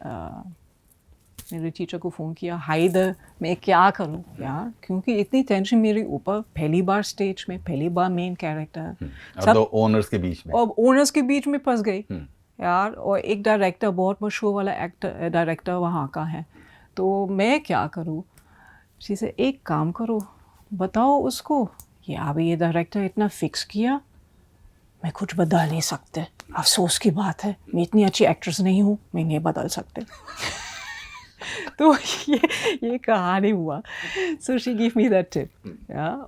मेरे टीचर को फ़ोन किया, हाइद मैं क्या करूं यार, क्योंकि इतनी टेंशन मेरे ऊपर, पहली बार स्टेज में, पहली बार मेन कैरेक्टर, और दो ओनर्स के बीच में, और ओनर्स के बीच में फंस गई यार। और एक डायरेक्टर, बहुत मशहूर वाला डायरेक्टर वहाँ का है, तो मैं क्या करूं। जिसे एक काम करो, बताओ उसको ये डायरेक्टर इतना फिक्स किया, मैं कुछ बदल नहीं सकते। अफसोस की बात है, मैं इतनी अच्छी एक्ट्रेस नहीं हूँ, मैं नहीं बदल सकते। तो ये कहानी हुआ। So she give me that tip.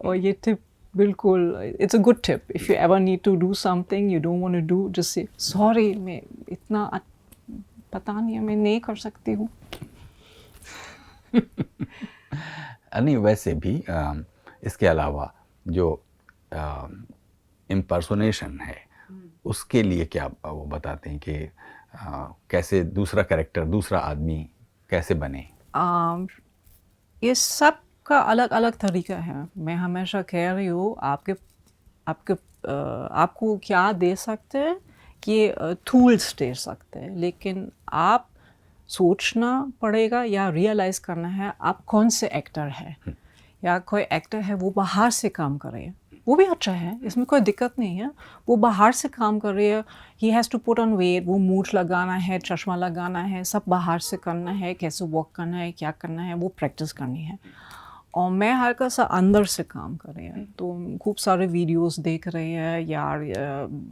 और ये टिप बिल्कुल, it's a good tip. If you ever need to do something you don't want to do, just say sorry, मैं इतना पता नहीं है, मैं नहीं कर सकती हूँ। नहीं, वैसे भी इसके अलावा जो इम्पर्सोनेशन है, उसके लिए क्या वो बताते हैं कि कैसे दूसरा कैरेक्टर, दूसरा आदमी कैसे बने। ये सब का अलग अलग तरीका है। मैं हमेशा कह रही हूँ, आपको क्या दे सकते हैं कि टूल्स दे सकते हैं, लेकिन आप सोचना पड़ेगा या रियलाइज़ करना है आप कौन से एक्टर है, या कोई एक्टर है वो बाहर से काम कर रहे हैं, वो भी अच्छा है, इसमें कोई दिक्कत नहीं है। वो बाहर से काम कर रही है, he has to put on weight, वो मूंछ लगाना है, चश्मा लगाना है, सब बाहर से करना है, कैसे वॉक करना है, क्या करना है, वो प्रैक्टिस करनी है। और मैं हल्का सा अंदर से काम कर रही है, तो खूब सारे वीडियोस देख रहे हैं यार,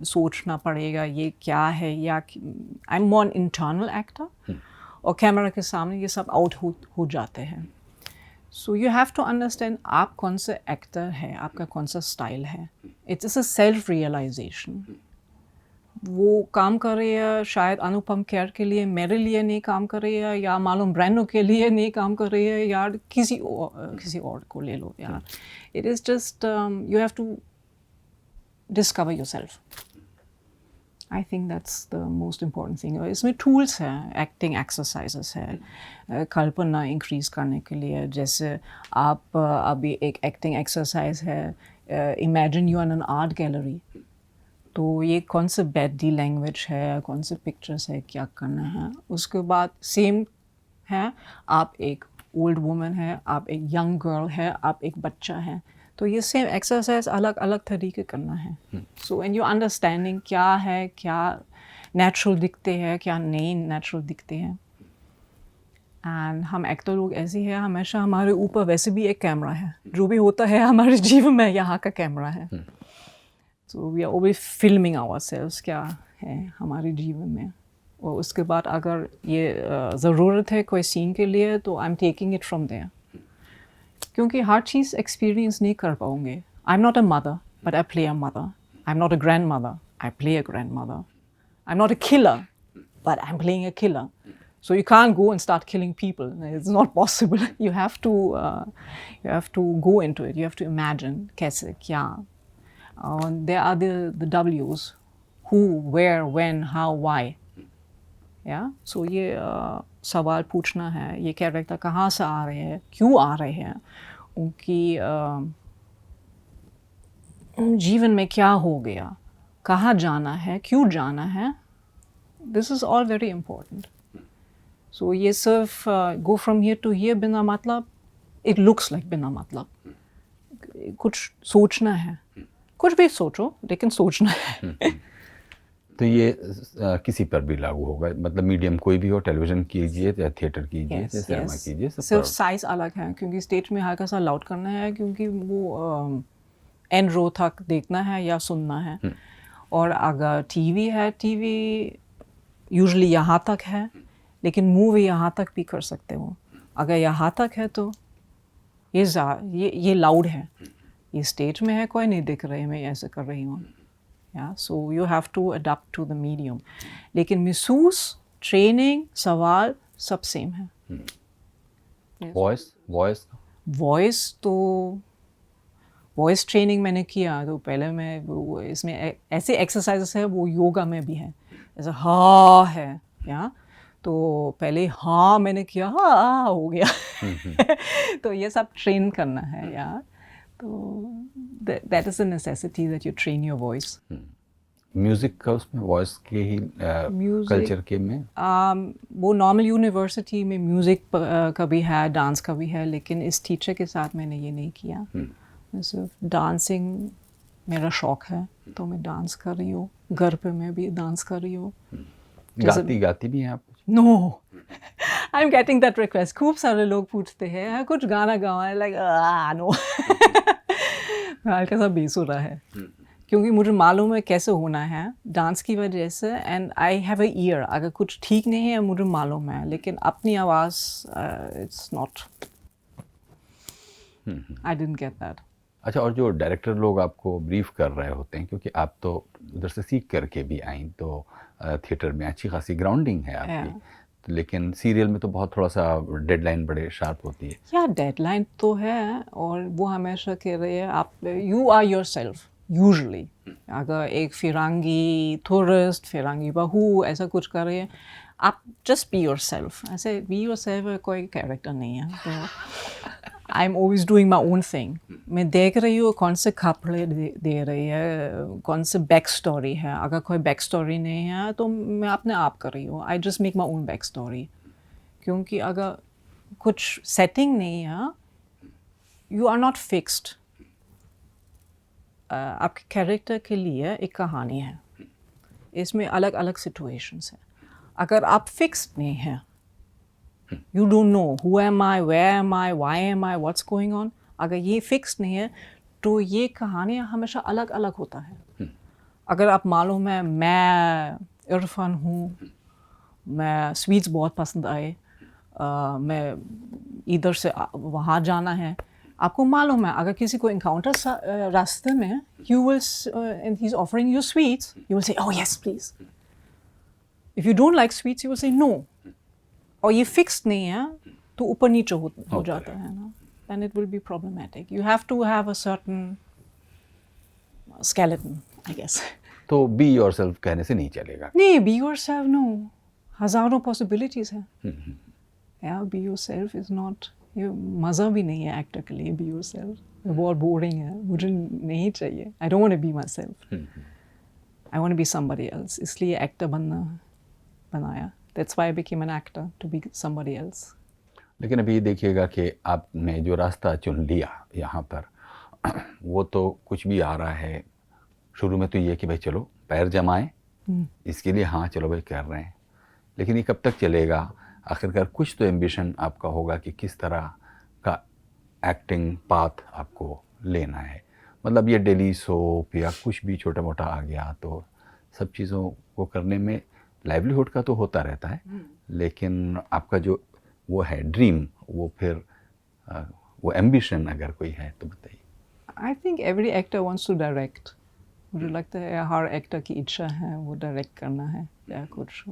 सोचना पड़ेगा ये क्या है, yeah I am more internal actor, और कैमरा के सामने ये सब आउट हो जाते हैं। So you have to understand आप कौन सा एक्टर है, आपका कौन सा स्टाइल है। It's a self realisation. वो काम कर रही है शायद अनुपम खेर के लिए, मेरे लिए नहीं काम कर रही है, या मालूम ब्रांडो के लिए नहीं काम कर रही है, यार किसी और को ले लो यार। It is just you have to discover yourself. I think that's the most important thing. इसमें टूल्स हैं, एक्टिंग एक्सरसाइजेस है, कल्पना इंक्रीज़ करने के लिए। जैसे आप अभी एक एक्टिंग एक्सरसाइज है, imagine you are an art gallery, तो ये कौन से बैडी लैंग्वेज है, कौन से पिक्चर्स है, क्या करना है। उसके बाद सेम है, आप एक ओल्ड वुमन है, आप एक यंग गर्ल है, आप एक बच्चा है, तो ये सेम एक्सरसाइज अलग अलग तरीके करना है। सो व्हेन यू अंडरस्टैंडिंग क्या है, क्या नेचुरल दिखते हैं, क्या नहीं नेचुरल दिखते हैं। एंड हम एक्टर लोग ऐसे हैं, हमेशा हमारे ऊपर वैसे भी एक कैमरा है, जो भी होता है हमारे जीवन में यहाँ का कैमरा है। So we are always filming ourselves, क्या है हमारे जीवन में। और उसके बाद अगर ये ज़रूरत है कोई सीन के लिए, तो I am taking it from there, क्योंकि हर चीज़ एक्सपीरियंस नहीं कर पाओगे। I am not a mother but I play a mother, I am not a grandmother, I play a grandmother, I am not a killer but I am playing a killer. So you can't go and start killing people. It's not possible. You have to go into it. You have to imagine कैसे क्या. There are the W's, who, where, when, how, why. Yeah. So ये सवाल पूछना है, ये character कहाँ से आ रहे हैं, क्यों आ रहे हैं, उनकी जीवन में क्या हो गया, कहाँ जाना है, क्यों जाना है. This is all very important. So ये सिर्फ go from here to here बिना मतलब, it looks like बिना मतलब. कुछ सोचना है, कुछ भी सोचो लेकिन सोचना है. तो ये किसी पर भी लागू होगा, मतलब मीडियम कोई भी हो, टेलीविजन कीजिए या थिएटर कीजिए या सिनेमा कीजिए, सिर्फ साइज अलग है, क्योंकि स्टेज में हल्का सा लाउड करना है, क्योंकि वो एंड रो तक देखना है या सुनना है. और अगर टीवी है, टीवी यूजुअली यहाँ तक है, लेकिन मूवी यहाँ तक भी कर सकते हो. अगर यहाँ तक है तो ये लाउड है, ये स्टेज में है, कोई नहीं दिख रही मैं ऐसे कर रही हूँ. Yeah so you have to adopt to the medium. लेकिन महसूस, ट्रेनिंग, सवाल सब सेम है. वॉइस तो वॉइस ट्रेनिंग मैंने किया, तो पहले मैं वो इसमें ऐसे एक्सरसाइजेस है, वो योगा में भी है. जैसे हाँ है, या तो पहले हाँ मैंने किया, हाँ हो गया. तो ये सब ट्रेन करना है यार. तो that is a necessity that you train your voice. Music का उसमें वॉइस के ही कल्चर के में वो नॉर्मल यूनिवर्सिटी में म्यूज़िक का भी है, डांस का भी है, लेकिन इस टीचर के साथ मैंने ये नहीं किया. मैं सिर्फ डांसिंग मेरा शौक़ है, तो मैं डांस कर रही हूँ, घर पे मैं भी डांस कर रही हूँ. गाती भी हैं आप? No, I am getting that request. खूब सारे लोग पूछते हैं कुछ गाना गाओ, लाइक नो. हल्का सा बेसुरा है, क्योंकि मुझे मालूम है कैसे होना है डांस की वजह से. And I have a year, अगर कुछ ठीक नहीं है मुझे मालूम है, लेकिन अपनी आवाज़ it's not, I didn't get that. अच्छा, और जो डायरेक्टर लोग आपको ब्रीफ कर रहे होते हैं, क्योंकि आप तो उधर से सीख करके भी आई, तो थिएटर में अच्छी खासी ग्राउंडिंग है आपकी. तो लेकिन सीरियल में तो बहुत थोड़ा सा डेडलाइन बड़े शार्प होती है. या डेडलाइन तो है, और वो हमेशा कह रहे हैं आप you are yourself. Usually अगर एक फिरंगी टूरिस्ट, फिरंगी बहू ऐसा कुछ कर रही है, आप जस्ट बी योर सेल्फ. ऐसे बी योर सेल्फ कोई कैरेक्टर नहीं है. तो I am always doing my own thing. मैं देख रही हूँ कौन से कपड़े दे रही है, कौन से बैक स्टोरी है. अगर कोई बैक स्टोरी नहीं है तो मैं अपने आप कर रही हूँ. I just make my own back story. क्योंकि अगर कुछ सेटिंग नहीं है, यू आर नॉट फिक्स्ड। आपके कैरेक्टर के लिए एक कहानी है, इसमें अलग अलग सिचुएशंस हैं। अगर आप फिक्स्ड नहीं हैं, you don't know who am I, where am I, why am I, what's going on, अगर ये फिक्स्ड नहीं है तो ये कहानियाँ हमेशा अलग अलग होता है। अगर आप मालूम है मैं इरफान हूँ, मैं स्वीट्स बहुत पसंद आए, मैं इधर से वहाँ जाना है, आपको मालूम है अगर किसी को इनकाउंटर रास्ते में, you will and he is offering you sweets, you will say oh yes please. If you don't like sweets you will say no. और ये फिक्स्ड नहीं है तो ऊपर नीचे हो जाता है ना, then it will be problematic. You have to have a certain skeleton, I guess. तो बी योरसेल्फ कहने से नहीं चलेगा। नहीं, be yourself, no. हजारों possibilities हैं। Yeah, be yourself is not, ये मज़ा भी नहीं है एक्टर के लिए। be yourself बहुत बोरिंग है, मुझे नहीं चाहिए। I don't want to be myself. I want to be somebody else. इसलिए एक्टर बनाया। That's why I became an actor, to be somebody else. लेकिन अभी देखिएगा कि आपने जो रास्ता चुन लिया यहाँ पर, वो तो कुछ भी आ रहा है। शुरू में तो ये कि भाई चलो पैर जमाएं, इसके लिए हाँ चलो भाई कर रहे हैं, लेकिन ये कब तक चलेगा? आखिरकार कुछ तो एम्बिशन आपका होगा कि किस तरह का एक्टिंग पाथ आपको लेना है। मतलब ये डेली सोप या कुछ भी छोटा मोटा आ गया तो सब चीज़ों को करने में लाइवलीहुड का तो होता रहता है, लेकिन आपका जो वो है ड्रीम, वो फिर वो एम्बिशन अगर कोई है तो बताइए। I think every actor wants to direct. मुझे लगता है हर एक्टर की इच्छा है वो डायरेक्ट करना है या कुछ।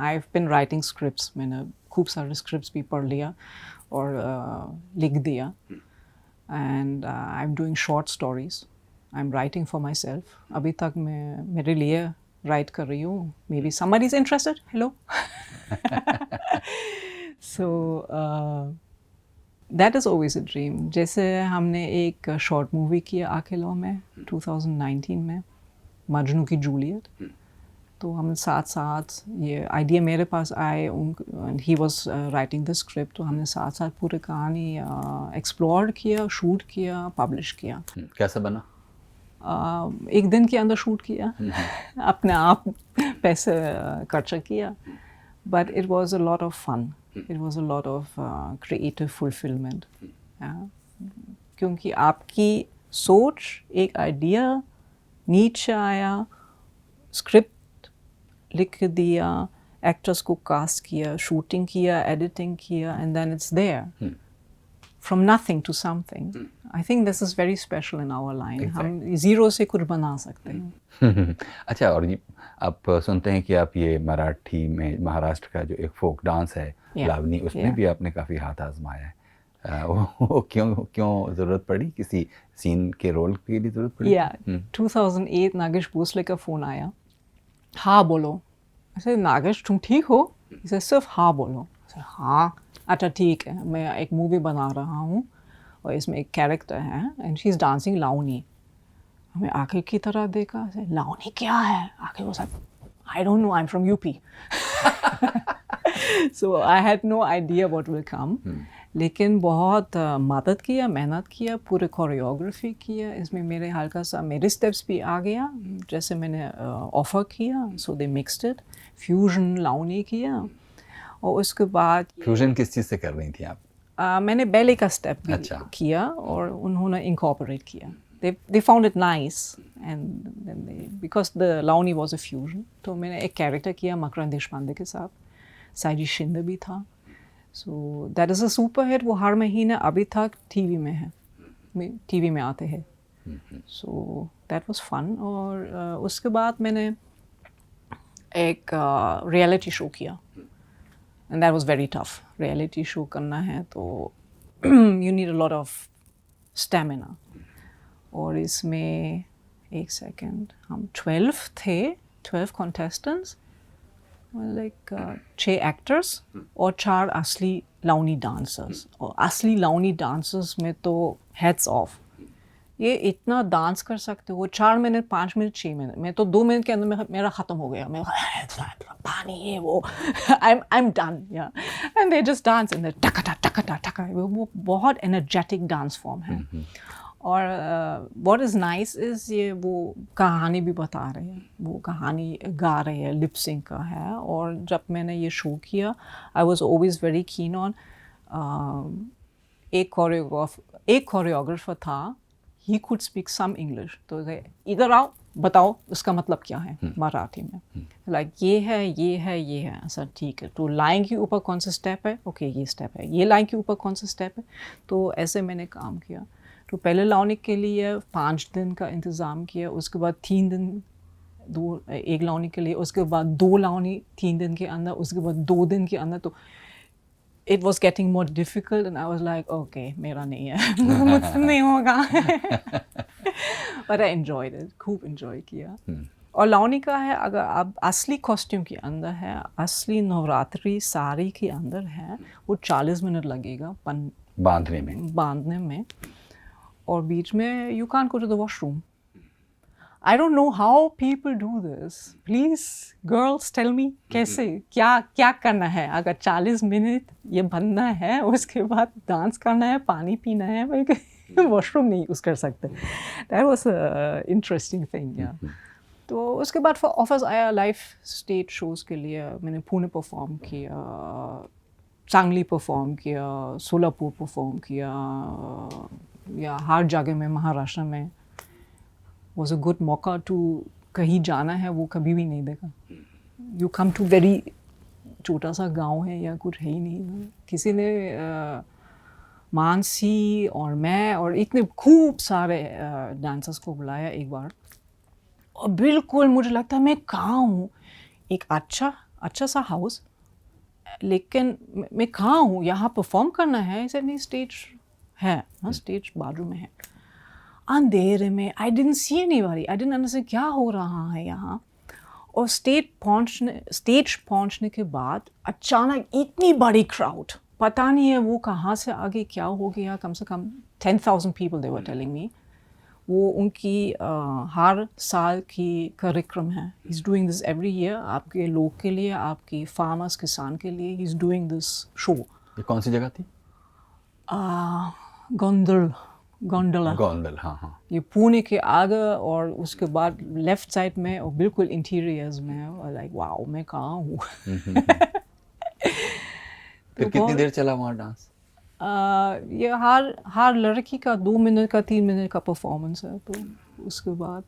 I've been writing scripts, मैंने खूब सारे स्क्रिप्ट्स भी पढ़ लिया और लिख दिया। And I'm doing short stories. I'm writing for myself. अभी तक मैं मेरे लिए राइट कर रही हूँ। Maybe somebody is interested. Hello. So that is always a dream. जैसे हमने एक शॉर्ट मूवी किया आखिलों में 2019 में, मजनू की जूलियट। तो हम साथ साथ ये आइडिया मेरे पास आए, he was writing the script, तो हमने साथ साथ पूरी कहानी एक्सप्लोर किया, शूट किया, पब्लिश किया। कैसा बना? एक दिन के अंदर शूट किया, अपने आप पैसे खर्चा किया, but it was a lot of fun. It was a lot of creative fulfillment. क्योंकि आपकी सोच, एक आइडिया नीचे आया, स्क्रिप्ट लिख दिया, एक्टर्स को कास्ट किया, शूटिंग किया, एडिटिंग किया, and then it's there. From nothing to something. I think this is very special in our line. हम जीरो से कुछ बना सकते हैं। अच्छा, और आप सुनते हैं कि आप ये मराठी में महाराष्ट्र का जो एक फोक डांस है लावनी, उसमें भी आपने काफ़ी हाथ आजमाया है। वो क्यों ज़रूरत पड़ी? किसी सीन के रोल के लिए ज़रूरत पड़ी? 2008 नागेश भोसले का फ़ोन आया, हाँ बोलो। ऐसे नागेश तुम ठीक हो? इसे सिर्फ हाँ बोलो। हाँ, अच्छा ठीक है, मैं एक मूवी बना रहा हूँ और इसमें एक कैरेक्टर है and she is dancing Lavani. हमें आके की तरह देखा, लावनी क्या है? आके वो सब I don't know, I am from UP. So I had no idea what will come, लेकिन बहुत मदद किया, मेहनत किया, पूरे कोरियोग्राफी किया। इसमें मेरे हल्का सा मेरे स्टेप्स भी आ गया, जैसे मैंने ऑफ़र किया, सो दे मिक्स्ड इट, फ्यूजन लावनी किया। और उसके बाद फ्यूजन किस चीज़ से कर रही थी आप? मैंने बैले का स्टेप भी किया और उन्होंने इनकॉर्पोरेट किया। They found it nice and then because the Lavani was a fusion, तो मैंने एक कैरेक्टर किया मकरंद देशपांडे के साथ, साइजी शिंदे भी था। So that is a super hit. वो हर महीने अभी तक टीवी में है, टीवी में आते हैं। So that was fun। और उसके बाद मैंने एक रियलिटी शो किया and that was very tough. Reality show करना है तो you need a lot of stamina. और इसमें एक सेकेंड, हम 12 थे, 12 contestants, like 6 actors और 4 असली लावनी डांसर्स। और असली लावनी डांसर्स में तो heads off, ये इतना डांस कर सकते हो 4 मिनट 5 मिनट 6 मिनट मैं तो 2 मिनट के अंदर मेरा ख़त्म हो गया मैं पानी ये वो आई एम डन या and they just dance in the टका टका टका वो बहुत एनर्जेटिक डांस फॉर्म है और व्हाट इज़ नाइस इज़ ये वो कहानी भी बता रहे हैं वो कहानी गा रहे हैं लिप सिंक का है और जब मैंने ये शो किया I was always very keen on एक कोरियोग्राफर था he could speak some English तो इधर आओ बताओ उसका मतलब क्या है मराठी में लाइक ये है सर ठीक है तो लाइन के ऊपर कौन सा स्टेप है ओके ये स्टेप है ये लाइन के ऊपर कौन सा स्टेप है तो ऐसे मैंने काम किया तो पहले लाउने के लिए 5 दिन का इंतज़ाम किया उसके बाद 3 दिन एक लाउने के लिए उसके बाद 2 लाउने 3 दिन के अंदर उसके बाद 2 दिन के अंदर तो it was getting more difficult and I was like okay मेरा नहीं है मुझसे नहीं होगा but I enjoyed it खूब enjoy किया और लावनी का है अगर आप असली कॉस्ट्यूम के अंदर है असली नवरात्रि साड़ी के अंदर है वो 40 मिनट लगेगा बांधने में और बीच में you can't go to the washroom I don't know how people do this. Please, girls, tell me कैसे क्या करना है अगर 40 मिनट ये बनना है उसके बाद डांस करना है पानी पीना है वॉशरूम नहीं यूज़ कर सकते That was a interesting thing, yeah. तो उसके बाद for ऑफिस आया लाइव स्टेज शोज़ के लिए मैंने पुणे परफॉर्म किया सांगली परफॉर्म किया सोलापुर परफॉर्म किया या हर जगह में महाराष्ट्र में was a good मौका to कहीं जाना है वो कभी भी नहीं देखा you come to very छोटा सा गांव है या कुछ है ही नहीं किसी ने मानसी और मैं और इतने खूब सारे डांसर्स को बुलाया एक बार और बिल्कुल मुझे लगता है मैं कहाँ हूँ एक अच्छा सा हाउस लेकिन मैं कहाँ हूँ यहाँ परफॉर्म करना है ऐसे नहीं स्टेज है हाँ स्टेज बाजू में है अंधेरे में I didn't see anybody I didn't understand क्या हो रहा है यहाँ और स्टेज पहुँचने के बाद अचानक इतनी बड़ी क्राउड पता नहीं है वो कहाँ से आगे क्या हो गया कम से कम 10,000 people they were telling me वो उनकी हर साल की कार्यक्रम है he is doing this every year आपके लोग के लिए आपकी फार्मर्स किसान के लिए he is doing this show ये कौन सी जगह थी गोंडल हाँ ये पुणे के आगे और उसके बाद लेफ्ट साइड में और बिल्कुल इंटीरियर्स में और लाइक वाओ मैं कहाँ हूँ फिर कितनी देर चला वहाँ डांस ये हर लड़की का 2 मिनट का 3 मिनट का परफॉर्मेंस है तो उसके बाद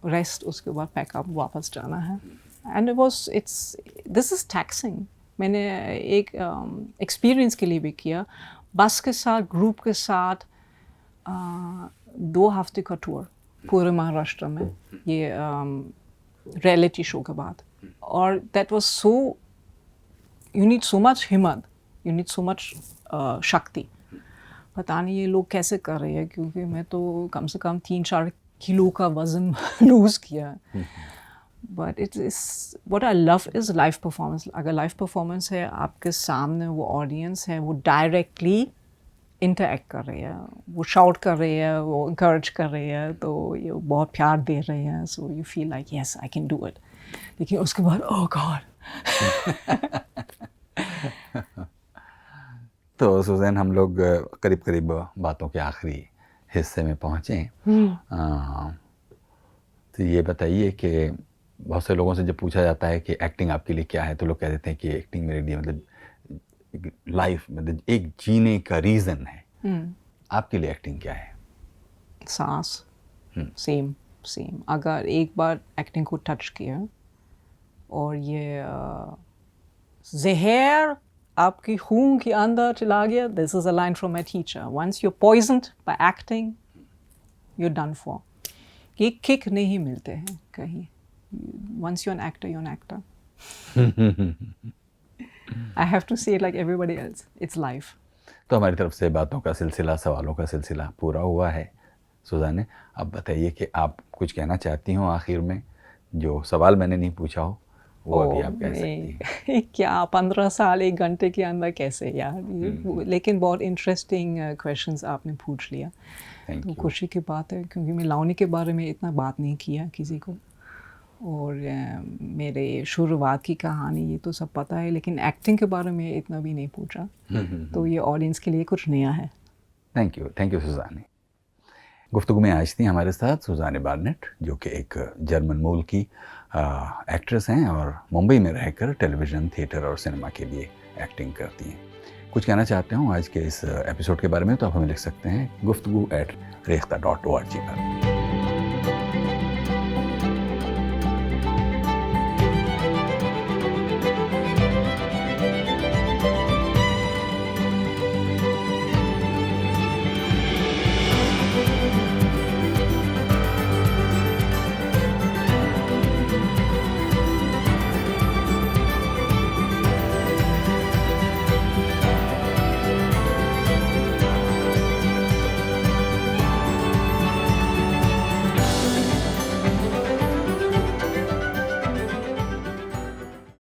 रेस्ट उसके बाद पैकअप वापस जाना है एंड दिस इज़ टैक्सिंग मैंने एक एक्सपीरियंस के लिए भी किया बस के साथ ग्रुप के साथ 2 हफ्ते का टूर पूरे महाराष्ट्र में ये रियलिटी शो के बाद और that was so you need so much हिम्मत यू नीड सो मच शक्ति पता नहीं ये लोग कैसे कर रहे हैं क्योंकि मैं तो कम से कम 3-4 किलो का वज़न लूज़ किया but it is what I love is live performance अगर लाइव परफॉर्मेंस है आपके सामने वो ऑडियंस है वो डायरेक्टली इंटरैक्ट कर रही है वो शाउट कर रही है वो इंकरेज कर रही है तो ये बहुत प्यार दे रहे हैं so you feel like yes I can do it लेकिन उसके बाद ओह गॉड तो सुजैन हम लोग करीब बातों के आखिरी हिस्से में पहुँचे तो ये बताइए कि बहुत से लोगों से जब पूछा जाता है कि एक्टिंग आपके लिए क्या है तो लोग कह देते हैं कि एक्टिंग मेरे लिए मतलब लाइफ मतलब एक जीने का रीज़न है आपके लिए एक्टिंग क्या है सांस सेम अगर एक बार एक्टिंग को टच किया और ये जहर आपकी खून के अंदर चला गया this is a line from my teacher once you poisoned by acting you done for ये किक नहीं मिलते हैं कहीं once you an actor I have to say it like everybody else. It's life. तो हमारी तरफ से बातों का सिलसिला सवालों का सिलसिला पूरा हुआ है सुजाने अब बताइए कि आप कुछ कहना चाहती हो आखिर में जो सवाल मैंने नहीं पूछा हो वो अभी आप कह सकती हैं। क्या 15 साल 1 घंटे के अंदर कैसे यार, लेकिन बहुत इंटरेस्टिंग क्वेश्चंस आपने पूछ लिया, थैंक तो यू। खुशी की बात है क्योंकि मैं लावनी के बारे में इतना बात नहीं किया किसी को, और मेरे शुरुआत की कहानी ये तो सब पता है, लेकिन एक्टिंग के बारे में इतना भी नहीं पूछा, तो ये ऑडियंस के लिए कुछ नया है। Thank you Sujane. गुफ्तगू में आज थी हमारे साथ सुजाने बार्नेट, जो कि एक जर्मन मूल की एक्ट्रेस हैं और मुंबई में रहकर टेलीविज़न, थिएटर और सिनेमा के लिए एक्टिंग करती हैं। कुछ कहना चाहते हो आज के इस एपिसोड के बारे में तो आप हमें लिख सकते हैं guftgu@rekhta.org पर।